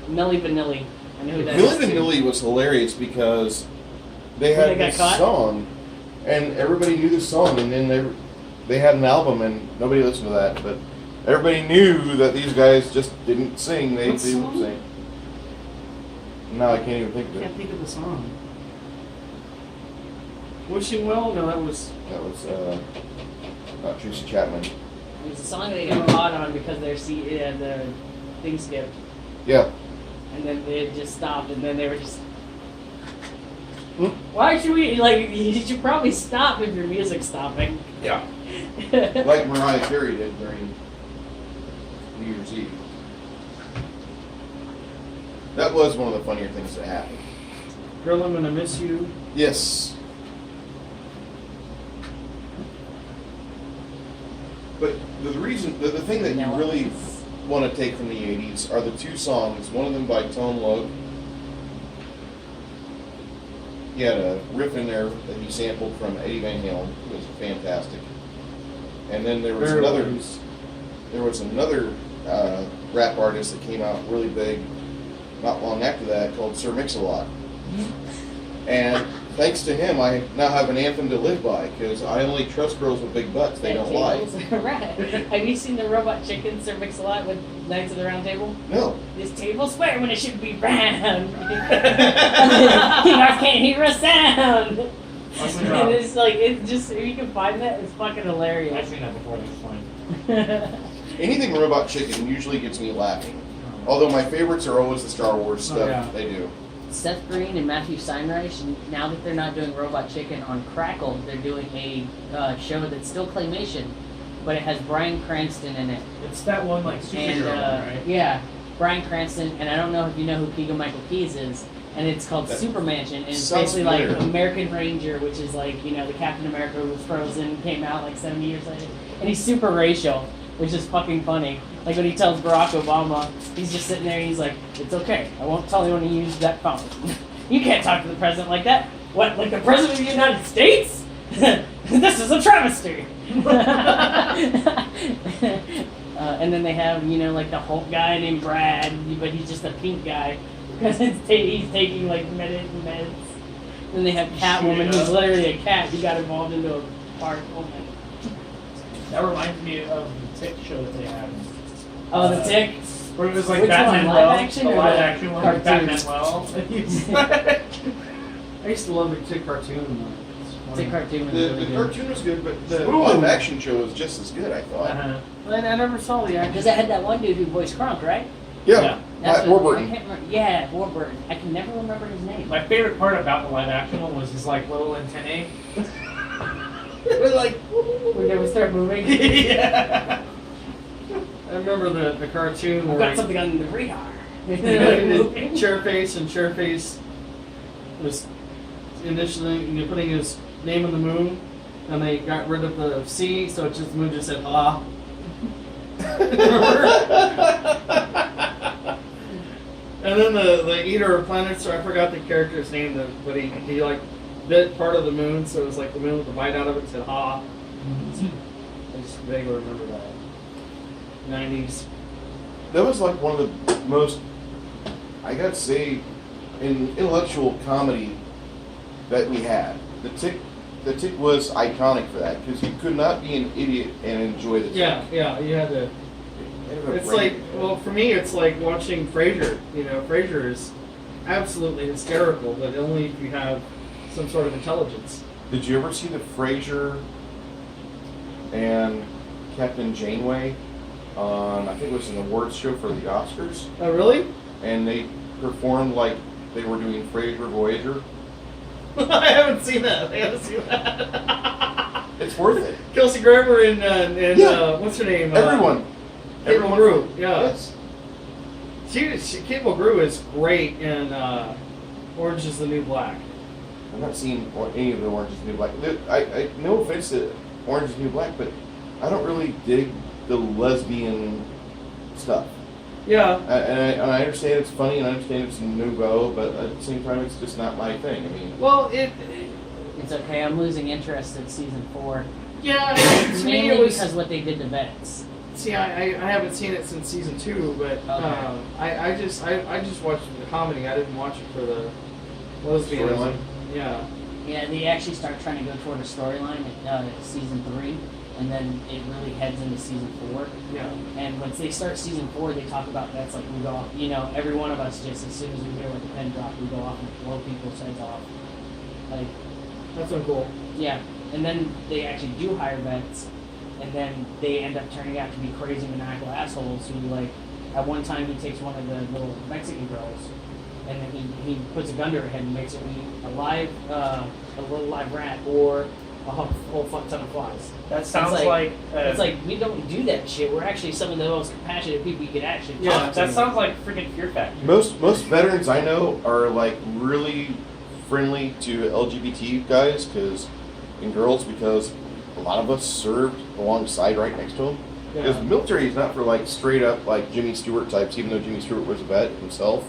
Milli Vanilli. I know who that Milli is. too. Vanilli was hilarious because they When had they got this caught? song, and everybody knew the song, and then they had an album, and nobody listened to that, but everybody knew that these guys just didn't sing; they What didn't song? sing. Now I can't even think of I it. can't think of the song. Wishing Well? No, that was. That was not Tracy Chapman. It was a song they got caught on because their the thing skipped, Yeah. and then it just stopped, and then they were just. Hmm? Why should we like? You should probably stop if your music's stopping. Yeah. Like Mariah Carey did during New Year's Eve. That was one of the funnier things that happened. Girl, I'm Gonna Miss You. Yes. But the reason, the thing that you No. really want to take from the 80s are the two songs, one of them by Tone Loc. He had a riff in there that he sampled from Eddie Van Halen. It was fantastic. And then there was Very another, well used. rap artist that came out really big not long after that called Sir Mix-a-Lot. And thanks to him, I now have an anthem to live by because I only trust girls with big butts. They don't lie. Right. Have you seen the Robot Chicken Sir Mix-a-Lot with Knights of the Round Table? No. This table square when it should be round. King can't hear a sound. Awesome And job. it's like, it's just, if you can find that, it's fucking I've hilarious. seen that before. That's fine. Anything Robot Chicken usually gets me laughing. Although my favorites are always the Star Wars stuff. yeah. They do. Seth Green and Matthew Steinreich, now that they're not doing Robot Chicken on Crackle, they're doing a show that's still claymation, but it has Bryan Cranston in it. It's that one like And superhero one, right? yeah, Bryan Cranston, and I don't know if you know who Keegan Michael Keys is, and it's called That Super Mansion, and it's sounds basically like familiar. American Ranger, which is like, you know, the Captain America who was frozen, came out like 70 years later, and he's super racial, which is fucking funny. Like when he tells Barack Obama, he's just sitting there and he's like, it's okay, I won't tell you when you use that phone. You can't talk to the president like that. What, like the president of the United States? This is a travesty. And then they have, you know, like the Hulk guy named Brad, but he's just a pink guy because he's taking like meds. Then they have Catwoman, who's literally a cat who got involved into a park. Oh my. That reminds me of the Tick show that they had. Oh, the Tick. Where it was like Which Batman one, live Well, action the or live the action one, cartoons? Batman Well. I used to love the Tick cartoon. Tick cartoon was The really good. cartoon was good, but the Ooh. live action show was just as good, I thought. Uh-huh. And I never saw the action. Because it had that one dude who voiced Kronk, right? Yeah. Yeah. Matt what- I Warburton. can't remember. Yeah, Warburton. I can never remember his name. My favorite part about the live action one was his like little antennae. It was like, When they would start moving. Yeah. I remember the cartoon I've where got something on the radar. Chairface and Chairface was initially putting his name on the moon, and they got rid of the C, so it just the moon just said ah. And then the Eater of Planets, so I forgot the character's name, but he like bit part of the moon, so it was like the moon with a bite out of it, said ah. I just vaguely remember that. 90s. that was like one of the most, I gotta say, intellectual comedy that we had. The Tick was iconic for that because you could not be an idiot and enjoy the Tick. Yeah, you had to. They have a It's brain. like, well, for me, it's like watching Frasier. You know, Frasier is absolutely hysterical, but only if you have some sort of intelligence. Did you ever see the Frasier and Captain Janeway on, I think it was an awards show for the Oscars, Oh, really? and they performed like they were doing Fraser Voyager. I haven't seen that. I haven't seen that. It's worth it. Kelsey Grammer and Yeah. what's her name? Everyone. Kate Mulgrew. Yeah. Yes. Kate Mulgrew is great in Orange is the New Black. I've not seen any of the Orange is the New Black. I no offense to Orange is the New Black, but I don't really dig the lesbian stuff. Yeah. And I understand it's funny and I understand it's nouveau, but at the same time, it's just not my thing. I mean, Well, It's okay. I'm losing interest in season 4. yeah. To me, Mainly it was. because what they did to vets. See, I haven't seen it since season 2, but Okay. I just watched the comedy. I didn't watch it for the lesbianism. Storyline? Yeah. Yeah, they actually start trying to go toward a storyline at season 3, and then it really heads into season 4. Yeah. And once they start season 4, they talk about that's like we go off. You know, every one of us just as soon as we hear like a pen drop, we go off and blow people's heads off. Like, That's uncool. yeah. And then they actually do hire vets, and then they end up turning out to be crazy maniacal assholes who like. At one time, he takes one of the little Mexican girls, and then he puts a gun to her head and makes her eat a little live rat or a whole fuck ton of flies. That sounds It's like It's like we don't do that shit. We're actually some of the most compassionate people you could actually Yeah, talk to. that sounds like freaking Fear Factor. most veterans I know are like really friendly to LGBT guys and girls because a lot of us served alongside right next to them. Because the military is not for like straight up like Jimmy Stewart types, even though Jimmy Stewart was a vet himself.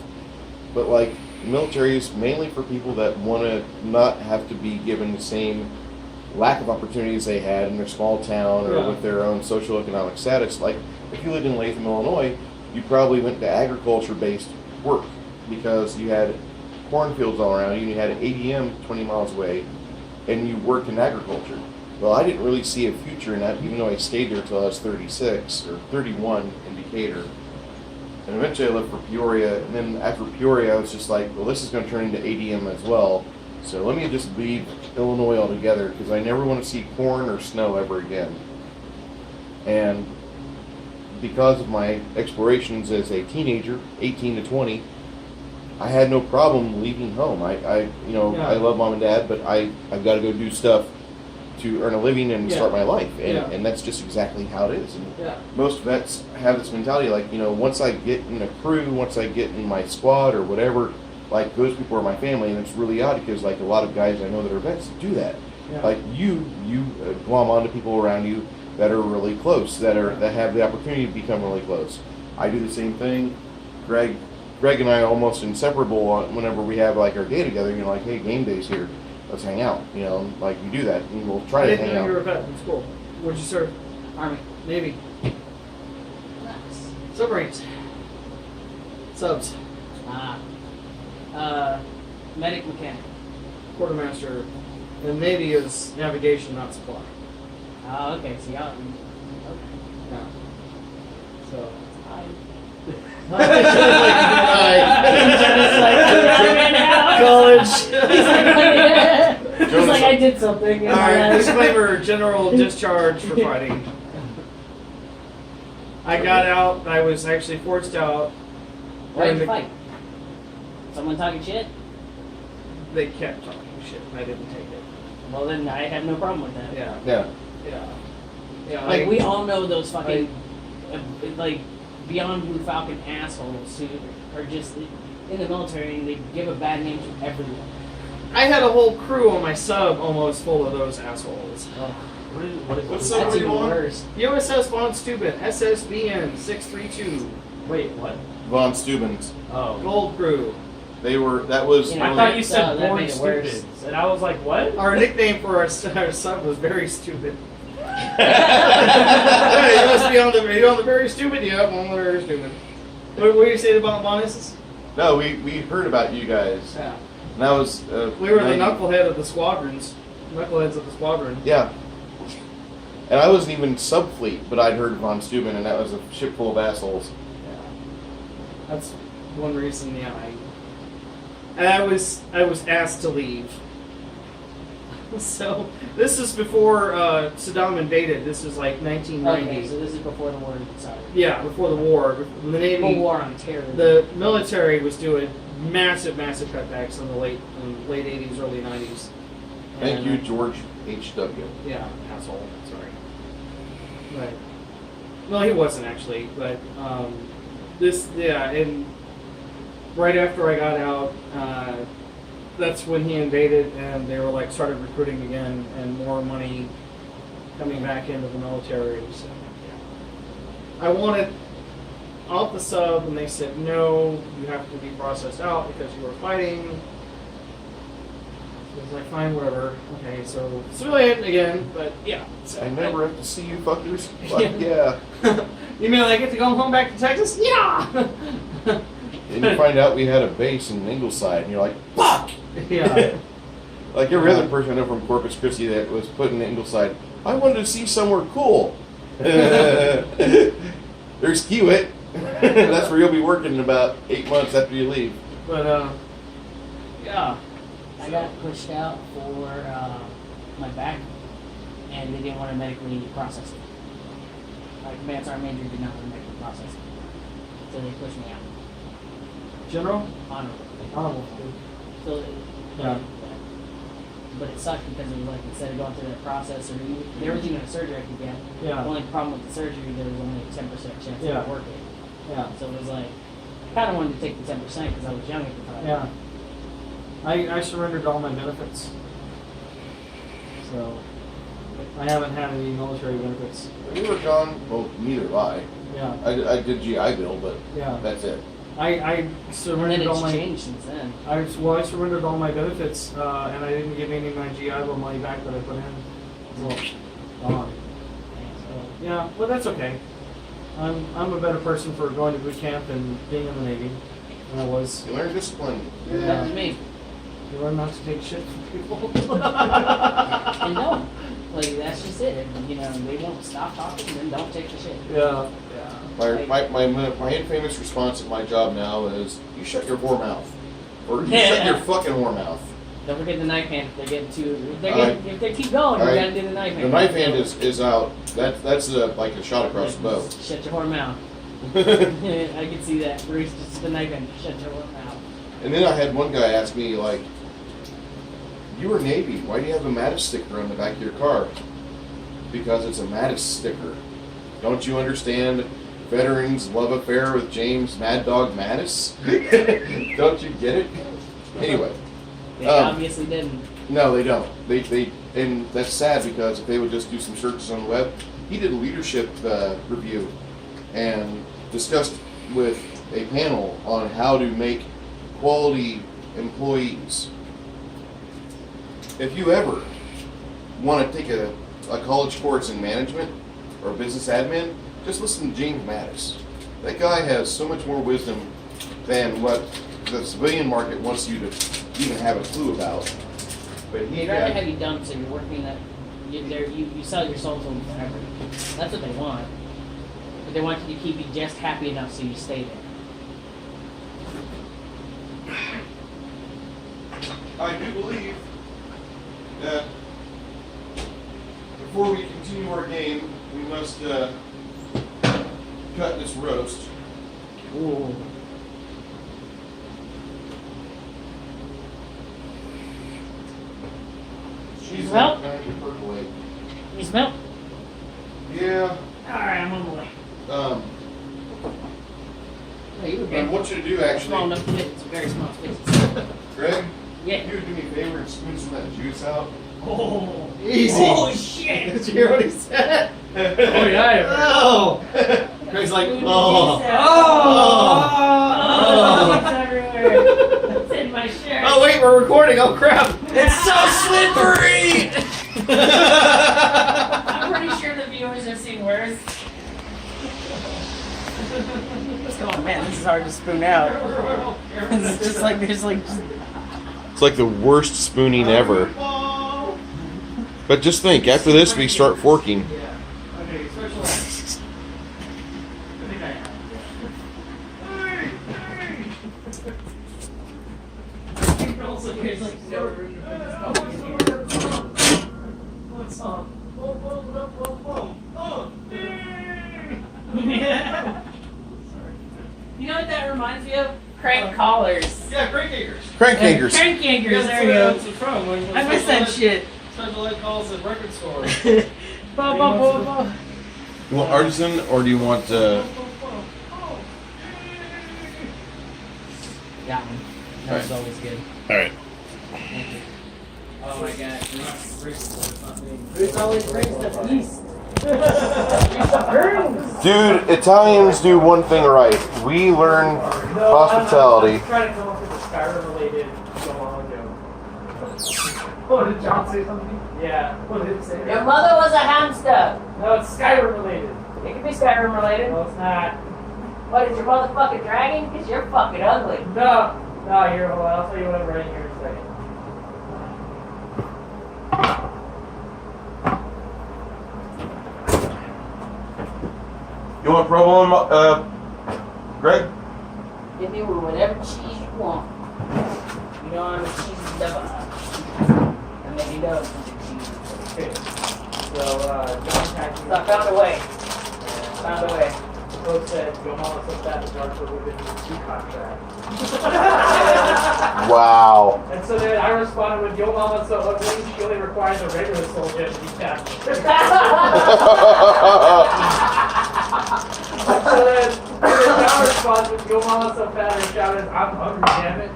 But like the military is mainly for people that want to not have to be given the same lack of opportunities they had in their small town or Yeah. with their own socioeconomic status. Like if you lived in Latham, Illinois, you probably went to agriculture-based work because you had cornfields all around you and you had an ADM 20 miles away and you worked in agriculture. Well, I didn't really see a future in that, even though I stayed there until I was 36 or 31 in Decatur. And eventually I left for Peoria, and then after Peoria, I was just like, well, this is going to turn into ADM as well. So let me just leave Illinois altogether because I never want to see corn or snow ever again. And because of my explorations as a teenager, 18 to 20, I had no problem leaving home. I love mom and dad, but I've got to go do stuff to earn a living and start my life. And that's just exactly how it is. And Yeah. most vets have this mentality, like, once I get in a crew, once I get in my squad or whatever, like, those people are my family. And it's really odd because, like, a lot of guys I know that are vets do that. Yeah. Like, you glom onto people around you that are really close, that have the opportunity to become really close. I do the same thing. Greg and I are almost inseparable whenever we have, like, our day together. Like, hey, game day's here. Let's hang out. Like, we do that, and we'll try I to didn't hang know you were a out. vet in school. Where'd you serve? Army. Navy. Nice. Submarines. Subs. Medic mechanic. Quartermaster. And Navy is navigation, not supply. Oh, okay. So y'all. Okay. Yeah. So. College. He's like, I did something. All right. Disclaimer: general discharge for fighting. I got out. I was actually forced out. Why did you fight? Someone talking shit? They kept talking shit, and I didn't take it. Well, then I have no problem with that. Yeah. Yeah. Yeah. Yeah. Like, we all know those fucking, like, beyond Blue Falcon assholes who are just in the military and they give a bad name to everyone. I had a whole crew on my sub almost full of those assholes. What's sub That's are you even on? worse. USS Von Steuben, SSBN 632, Wait, what? Von Steubens. Oh. Gold Crew. That was. You know, I thought you So said that Born made it worse. Stupids, and I was like, what? Our nickname for our sub was Very Stupid. Hey, you must be on the Very Stupid? Yeah, I'm on the Very Stupid. What were you saying about bonuses? No, we heard about you guys. Yeah. And that was. We were the 90 knucklehead of the squadrons. Knuckleheads of the squadron. Yeah. And I wasn't even subfleet, but I'd heard of Von Steuben, and that was a ship full of assholes. Yeah. That's one reason, yeah. And I was asked to leave. So this is before Saddam invaded. This is like 1990. Okay, so this is before the war started. Yeah, before the war. The Navy, Full war on terror. the military was doing massive cutbacks in the late 80s, early 90s. Thank And, you, George H.W. Yeah, asshole. Sorry. But well, he wasn't actually. But and right after I got out, that's when he invaded, and they were like started recruiting again, and more money coming back into the military. So, I wanted out the sub, and they said no, you have to be processed out because you were fighting. I was like, fine, whatever. Okay, so civilian again, but yeah. So I never have to see you fuckers. Fuck yeah. You mean I get to go home back to Texas? Yeah. And you find out we had a base in Ingleside, and you're like, fuck! Yeah. Like every other person I know from Corpus Christi that was put in Ingleside, I wanted to see somewhere cool. There's Kiewit. That's where you'll be working in about 8 months after you leave. But yeah. I got pushed out for my back, and they didn't want to medically process it. My command sergeant major did not want to medically process it, so they pushed me out. General? Honorable. Honorable. So, Yeah. but it sucked because it was like instead of going through that process, or there was even a surgery I could get. Yeah. The only problem with the surgery, there was only a 10% chance Yeah. to work it. Yeah. So it was like, I kind of wanted to take the 10% because I was young at the time. Yeah. I surrendered all my benefits. So I haven't had any military benefits. When you were gone, well, neither have I. Yeah. I did GI Bill, but Yeah. that's it. I And then surrendered all it's my changed since then. I surrendered all my benefits, and I didn't give any of my GI Bill money back that I put in. So gone. So yeah, well that's okay. I'm a better person for going to boot camp and being in the Navy than I was. You learn discipline. That was me. You learn not to take shit from people. And don't. Like, that's just it. And, you know, they won't stop talking, then don't take the shit. Yeah. My infamous response at my job now is, you shut your whore mouth. Or you shut your fucking whore mouth. Don't forget the knife hand if they're getting too. If they keep going, you Alright. gotta do the knife hand. The knife hand is out. That's like a shot across the bow. Shut your whore mouth. I can see that. Bruce, just the knife hand. Shut your whore mouth. And then I had one guy ask me, like, you were Navy, why do you have a Mattis sticker on the back of your car? Because it's a Mattis sticker. Don't you understand veterans' love affair with James Mad Dog Mattis? Don't you get it? Anyway. They obviously didn't. No, they don't. They and that's sad because if they would just do some searches on the web, he did a leadership review and discussed with a panel on how to make quality employees. If you ever want to take a college course in management or business admin, just listen to James Mattis. That guy has so much more wisdom than what the civilian market wants you to even have a clue about. But he They'd rather have you dumb so you're working that. You sell your soul to them forever. That's what they want. But they want you to keep you just happy enough so you stay there. I do believe that before we continue our game, we must cut this roast. Ooh. She's Well. going to percolate. You smell? Yeah. Alright, I'm on the way. Oh, you were What I good. want you to do Small actually, enough to fit. It's a very small space. Greg, Yeah. you would do me a favor and spoon some of that juice out. Oh. Easy. Oh, shit. Did you hear what he said? Oh yeah. Oh. Greg's like, Ooh, oh. juice Oh. Oh, it's everywhere. It's in my shirt. Oh wait, we're recording. Oh crap! It's so slippery. I'm pretty sure the viewers have seen worse. Oh man, this is hard to spoon out. It's just like there's like just It's like the worst spooning ever. But just think, after this we start forking. Okay, special. I think I have. there's like no room to put this stuff in here. know what that reminds me of? Crank collars. Yeah, crank anchors. Crank anchors. Crank anchors, That's there you where go. it's from. When I missed that shit. Special ed calls at record store. Ba, ba, ba, ba. You want artisan or do you want? That one. That was always good. All right. Oh my god. Bruce always brings the feast. Dude, Italians do one thing right. We learn hospitality. I'm trying to come up with a Skyrim related joke. Oh, did John say something? Yeah. What did it say? Your mother was a hamster. No, it's Skyrim related. It could be Skyrim related. No, it's not. What, is your motherfucking dragon? Because you're fucking ugly. No. No, here, hold on. I'll tell you what I'm writing here in a second. You want provolone, Greg? Give me whatever cheese you want. You know I'm a cheese lover. And then he knows cheese. Okay. So, John Patrick. So I found a way. Found a way. The quote said, "Your mama said that the dark within the two contract." Wow. And so then I responded with, "Your mama's so ugly, she only requires a regular soldier to be captured." So then John responds with, "Your mama's so fat," and shouted, "I'm hungry, damn it."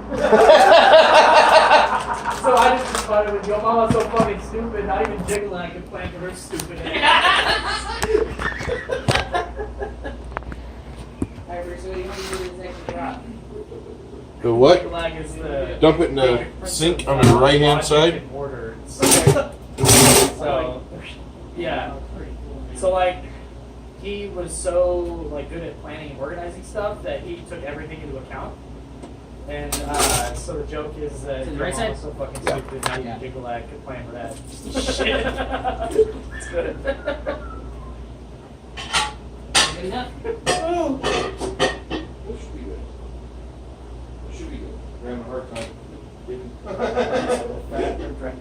So I just responded with, "Your mama's so fucking stupid, not even Jiggling I can plan for her stupid ass." Alright, Bruce, what do you want to do with this extra drop? The what? Jiggling is the Dump it in the sink on the right-hand side. Order. So, yeah. So like, he was so like good at planning and organizing stuff that he took everything into account. And so the joke is that To the your right mom side? was so fucking Yeah. stupid, not even Jiggalad could plan for that. Shit. It's good. Good enough? Should be good. We're having a hard time.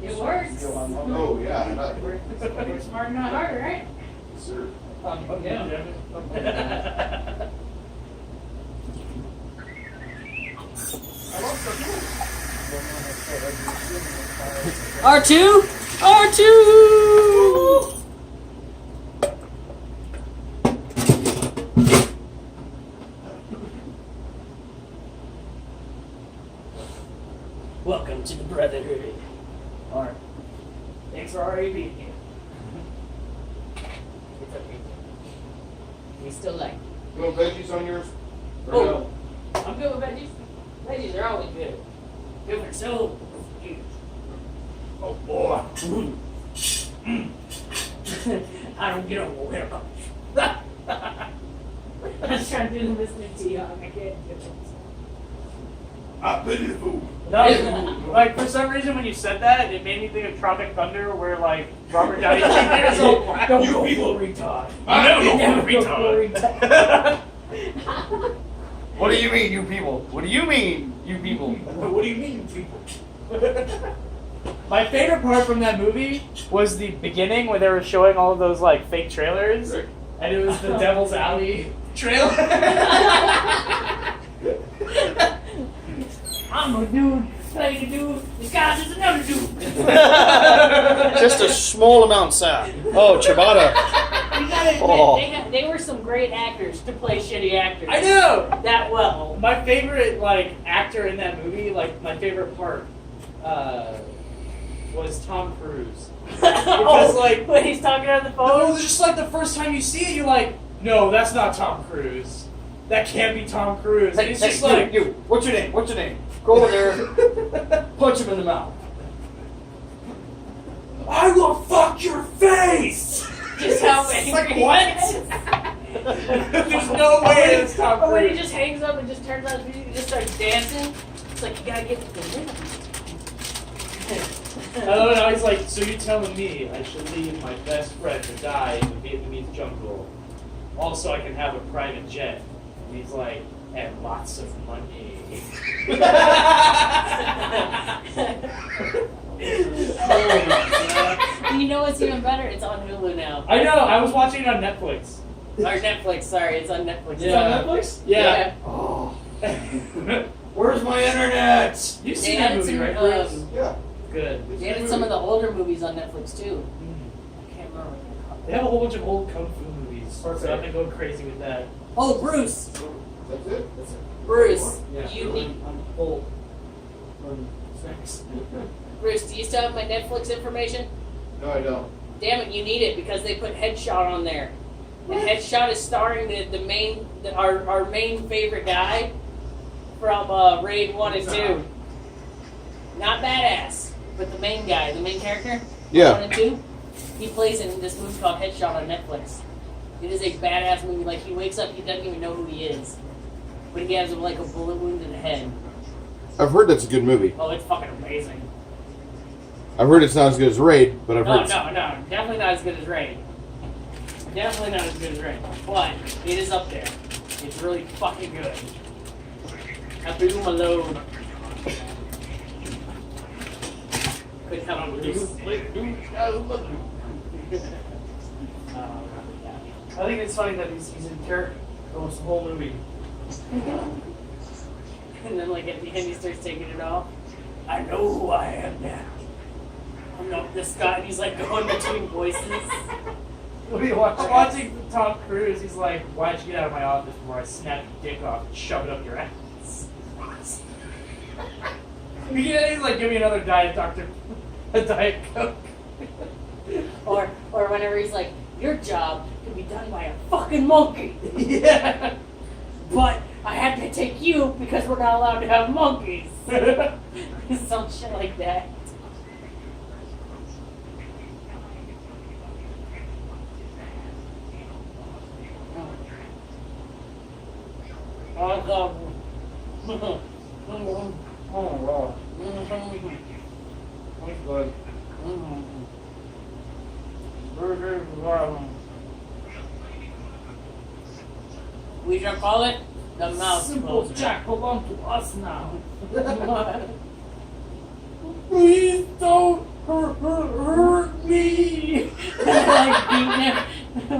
It works. Oh yeah. We're smart, not harder, right? Sir. R2? R2! Welcome to the Brotherhood. Alright. Thanks for already being here. It's okay. We still like. You want veggies on yours? Or Oh. no? I'm good with veggies. Veggies are always good. Good for soul. Oh boy. I don't get over here. I was trying to do the listening to you. I can't do it. I pity the food. No, like for some reason when you said that, it made me think of Tropic Thunder, where like Robert Downey Jr. is all black. Don't You go people full retard. I know you're Never full go full retard. What do you mean, you people? What do you mean, you people? What do you mean, people? My favorite part from that movie was the beginning where they were showing all of those like fake trailers, and it was the Devil's Alley trailer. I'm a dude, playing a dude, disguised as another dude. Just a small amount, sir. Oh, ciabatta. You gotta admit, Oh. they were some great actors to play shitty actors. I know. That well. My favorite like actor in that movie, like my favorite part, was Tom Cruise. Because like when he's talking on the oh, phone. just like the first time you see it, you're like, no, that's not Tom Cruise. That can't be Tom Cruise. And it's just like, you. What's your name? What's your name? Go over there, punch him in the mouth. I will fuck your face. Just how It's angry like, he is. There's no way it's Tom But when he Cruise. just hangs up and just turns on his music and just starts dancing, it's like you gotta get the rhythm. I don't know. He's like, so you're telling me I should leave my best friend to die in the Vietnamese jungle, also I can have a private jet? And he's like, and lots of money. You know what's even better? It's on Hulu now. I know. I was watching it on Netflix. Or Netflix, sorry, it's on Netflix. It's on Netflix? Yeah. Yeah. Oh. my internet? You've They seen that added movie, some, right, Bruce? Yeah. Good. They added some of the older movies on Netflix too. I can't remember what they're called. They have a whole bunch of old kung fu movies, so I've been going crazy with that. Oh, Bruce! That's it? Bruce, Yeah, you need. I'm full. Thanks. Bruce, do you still have my Netflix information? No, I don't. Damn it, you need it because they put Headshot on there. And Headshot is starring our main favorite guy from Raid 1 and 2. Not badass, but the main guy, the main character. Yeah. 1 and 2. He plays in this movie called Headshot on Netflix. It is a badass movie. Like, he wakes up, he doesn't even know who he is. But he has like a bullet wound in the head. I've heard that's a good movie. Oh, it's fucking amazing. I've heard it's not as good as Raid, but I've No, heard. no, definitely not as good as Raid. Definitely not as good as Raid. But it is up there. It's really fucking good. Happy Home Alone. Could help with this. I think it's funny that he's in character almost the whole movie. And then, like, at the end, he starts taking it off. I know who I am now. I'm not this guy. And he's like going between voices. What are you watching? I'm watching Tom Cruise. He's like, "Why'd you get out of my office before I snap your dick off and shove it up your ass?" He's like, "Give me another Diet Dr. a Diet Coke." Or whenever he's like, your job can be done by a fucking monkey. Yeah. But I had to take you because we're not allowed to have monkeys. Some shit like that. Oh god. Oh wow. That's good. We shall call it the mouse Simple closer. Jack belong to us now. Please don't hurt me. Like beating him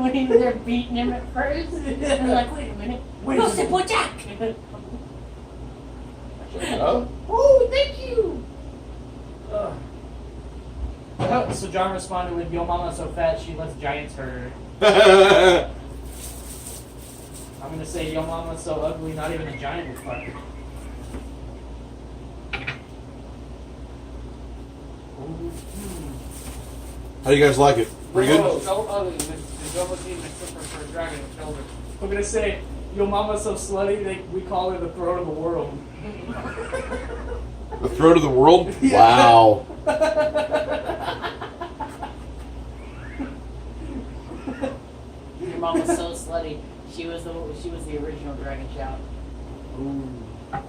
when they're beating him at first. And they're like, wait a minute. No, Simple Jack! Oh? Oh, thank you! So John responded with, "Yo mama so fat she lets giants hurt her." Yeah. I'm gonna say, "Yo mama so ugly not even a giant would fuck her." How do you guys like it? Pretty Oh, good? so ugly. The double team except for a dragon shoulder. I'm gonna say, "Yo mama so slutty we call her the throat of the world." The throat of the world? Yeah. Wow. Your mom was so slutty. She was the original Dragon Shout. Ooh. I'm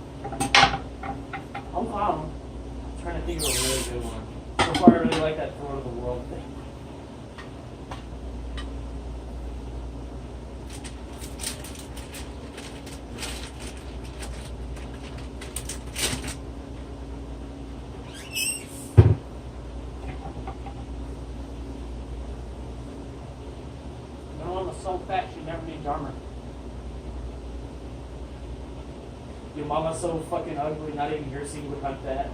trying to think of a really good one. So far, I really like that throat of the world thing. Your mom was so fat she never needs armor. Your mama's so fucking ugly, not even your seed would hunt that.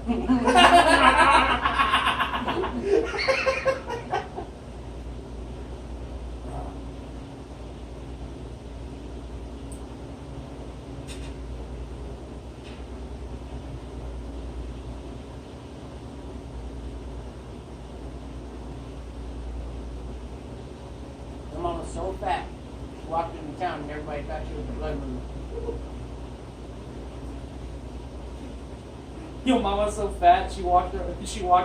Your mom was so fat. She walked into town and everybody thought she was a blood moon. Your mama's so fat she walked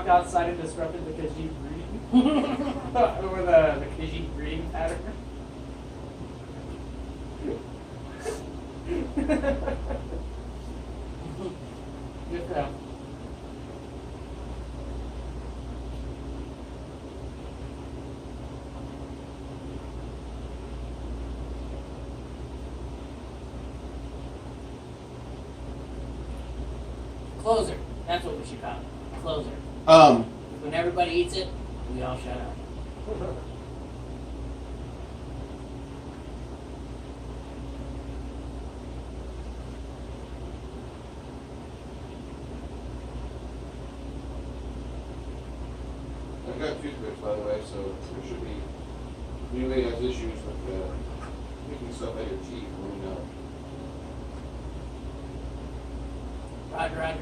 outside and disrupted the Khajiit breeding. Or the Khajiit breeding pattern. Good for them. Closer. That's what we should call it. Closer. When everybody eats it, we all shut up. I've got toothpicks, by the way, so there should be. If anybody has issues with picking stuff out of your teeth, let me know. Roger.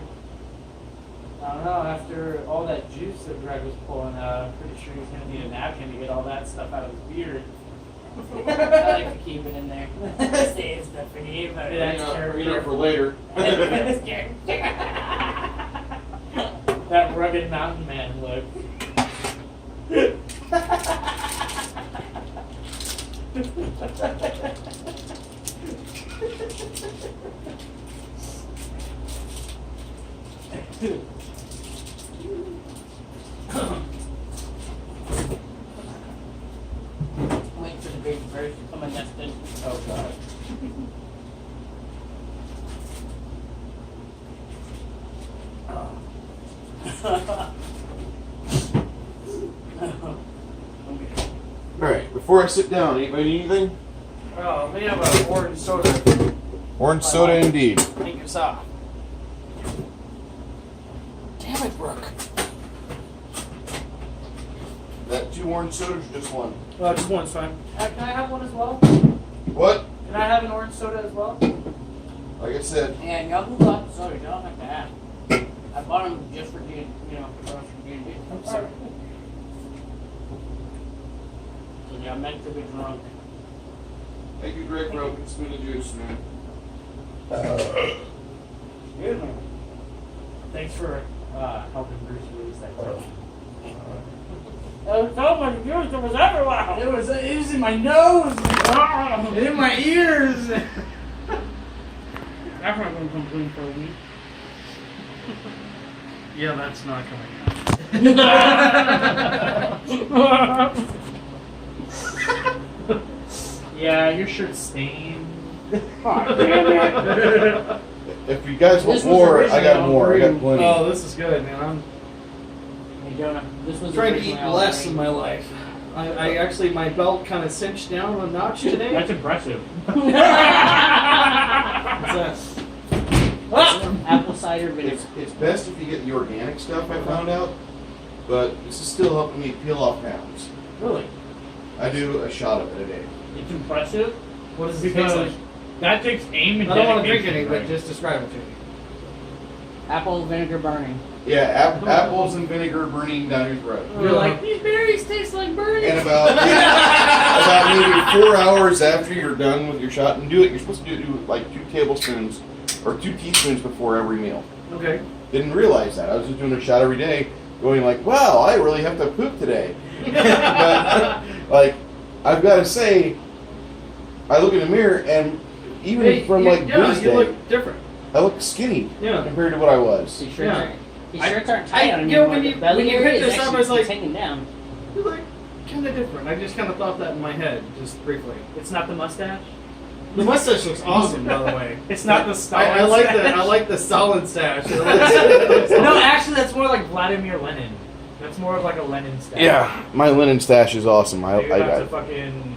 I don't know, after all that juice that Greg was pulling out, I'm pretty sure he's going to need a napkin to get all that stuff out of his beard. I like to keep it in there. Save stuff for you, but Bring that's it up for later. That rugged mountain man look. Wait for the baby bird to come and nested. Oh god. Alright, before I sit down, anybody need anything? Oh, we have an orange soda. Orange soda indeed. Take us off. Damn it, Brooke. That 2 orange sodas or just 1? Just one's fine. Can I have one as well? What? Can I have an orange soda as well? Like I said, Yeah, y'all who got the soda, y'all have to have. I bought them just for D, for us for D&D. I'm sorry. So y'all meant to be drunk. thank you, Greg, for helping spin the juice, man. Excuse me. Thanks for helping Bruce release that tape. There was so much juice, it was everywhere. It was in my nose. And in my ears. I'm not going to come clean for a week. Yeah, that's not coming out. Yeah, your shirt's stained. If you guys want This was more, I got original more. I got brew. plenty. Oh, this is good, man. I'm Hey, Jonah, this was trying to originally eat all less green. in my life. I actually, my belt kind of cinched down a notch today. That's impressive. What's that? Apple cider vinegar. It's best if you get the organic stuff, I found out. But this is still helping me peel off pounds. Really? I do a shot of it a day. It's impressive What does it taste because like? that takes aim and I don't want to drink dedication, any, but right? just describe it to me. Apple vinegar burning. Yeah, apples and vinegar burning down your throat. You're like, these berries taste like burning. And about maybe 4 hours after you're done with your shot, and do it. You're supposed to do like 2 tablespoons or 2 teaspoons before every meal. Okay. Didn't realize that. I was just doing a shot every day, going like, "Wow, I really have to poop today." But like, I've got to say, I look in the mirror and even Hey, from yeah, like yeah, Bruce you Day, look different. I look skinny Yeah. compared to what I was. His shirts Yeah. aren't, his shirts aren't tight on him you know, anymore. when you- The belly when you area picked is this up, I actually was like- hanging down. You look kind of different. I just kind of thought that in my head, just briefly. It's not the mustache. The mustache looks awesome, by the way. It's not the style. I like the solid stash. No, actually, that's more like Vladimir Lenin. That's more of like a Lenin stash. Yeah, my linen stash is awesome. You're about to fucking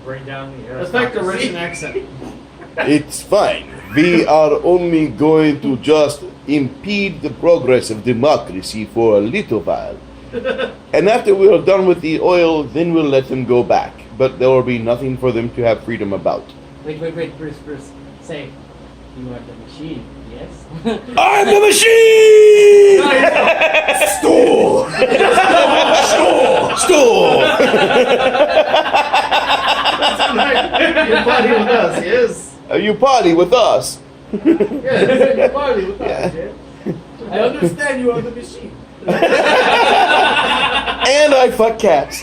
bring down the. Affect the aristocracy. Russian accent. It's fine. We are only going to just impede the progress of democracy for a little while. And after we are done with the oil, then we'll let them go back. But there will be nothing for them to have freedom about. Wait, Bruce. Say, you are the machine, yes? I'm the machine! Store! Store! You party with us, yes. You party with us. Yeah, you party with Yeah. us, yeah. I understand you are the machine. And I fuck cats.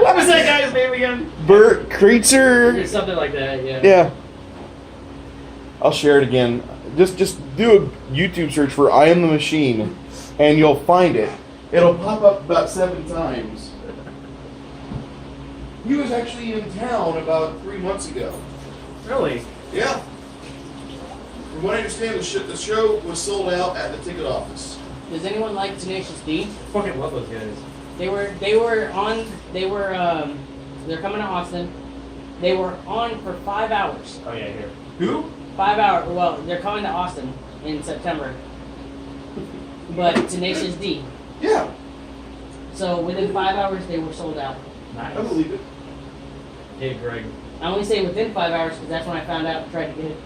What was that guy's name again? Bert Kreitzer. Something like that, yeah. Yeah. I'll share it again. Just do a YouTube search for I Am the Machine and you'll find it. It'll pop up about 7 times. He was actually in town about 3 months ago. Really? Yeah. From what I understand, the show was sold out at the ticket office. Does anyone like Tenacious D? Fucking love those guys. They're coming to Austin. They were on for 5 hours. Oh yeah, here. Who? 5 hours. Well, they're coming to Austin in September. But Tenacious D. Yeah, So within 5 hours, they were sold out. I believe it. Hey, Greg. I only say within 5 hours because that's when I found out and tried to get it.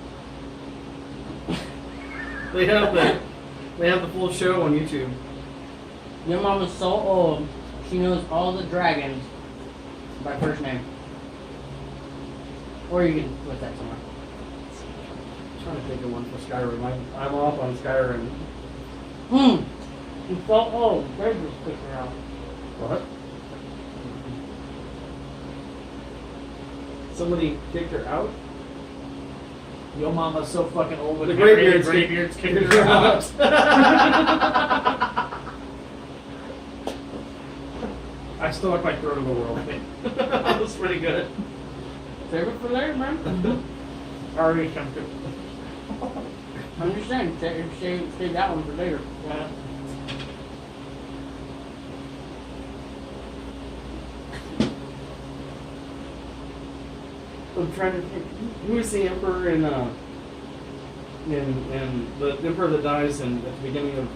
They have the full show on YouTube. Your mom is so old, she knows all the dragons by first name. Or you can put that somewhere. I'm trying to think of one for Skyrim. I'm off on Skyrim. She's so old, they're just kicking her out. What? Somebody kicked her out? Your mama's so fucking old with The Harry and Greybeards Greybeards kicking her out. I still like my throat of the world. That was pretty good. Save it for later, man. Already come to. I'm just saying, save that one for later. Yeah. I'm trying to think. Who is the emperor in the emperor that dies at the beginning of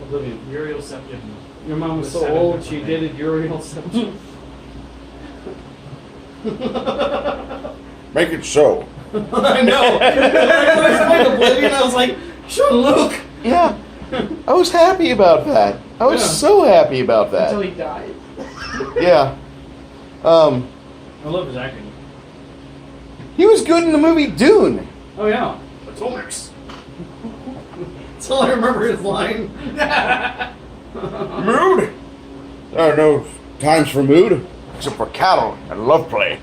Oblivion? Uriel Septim. Your mom was The so seven old different she names. dated Uriel Septim. Make it so. I know. I was playing Oblivion. I was like, show Luke. Yeah. I was happy about that. I was Yeah. so happy about Until that. he died. Yeah. I love his acting. He was good in the movie Dune. Oh yeah. Atomics. That's all I remember his line. Mood? There are no times for mood, except for cattle and love play.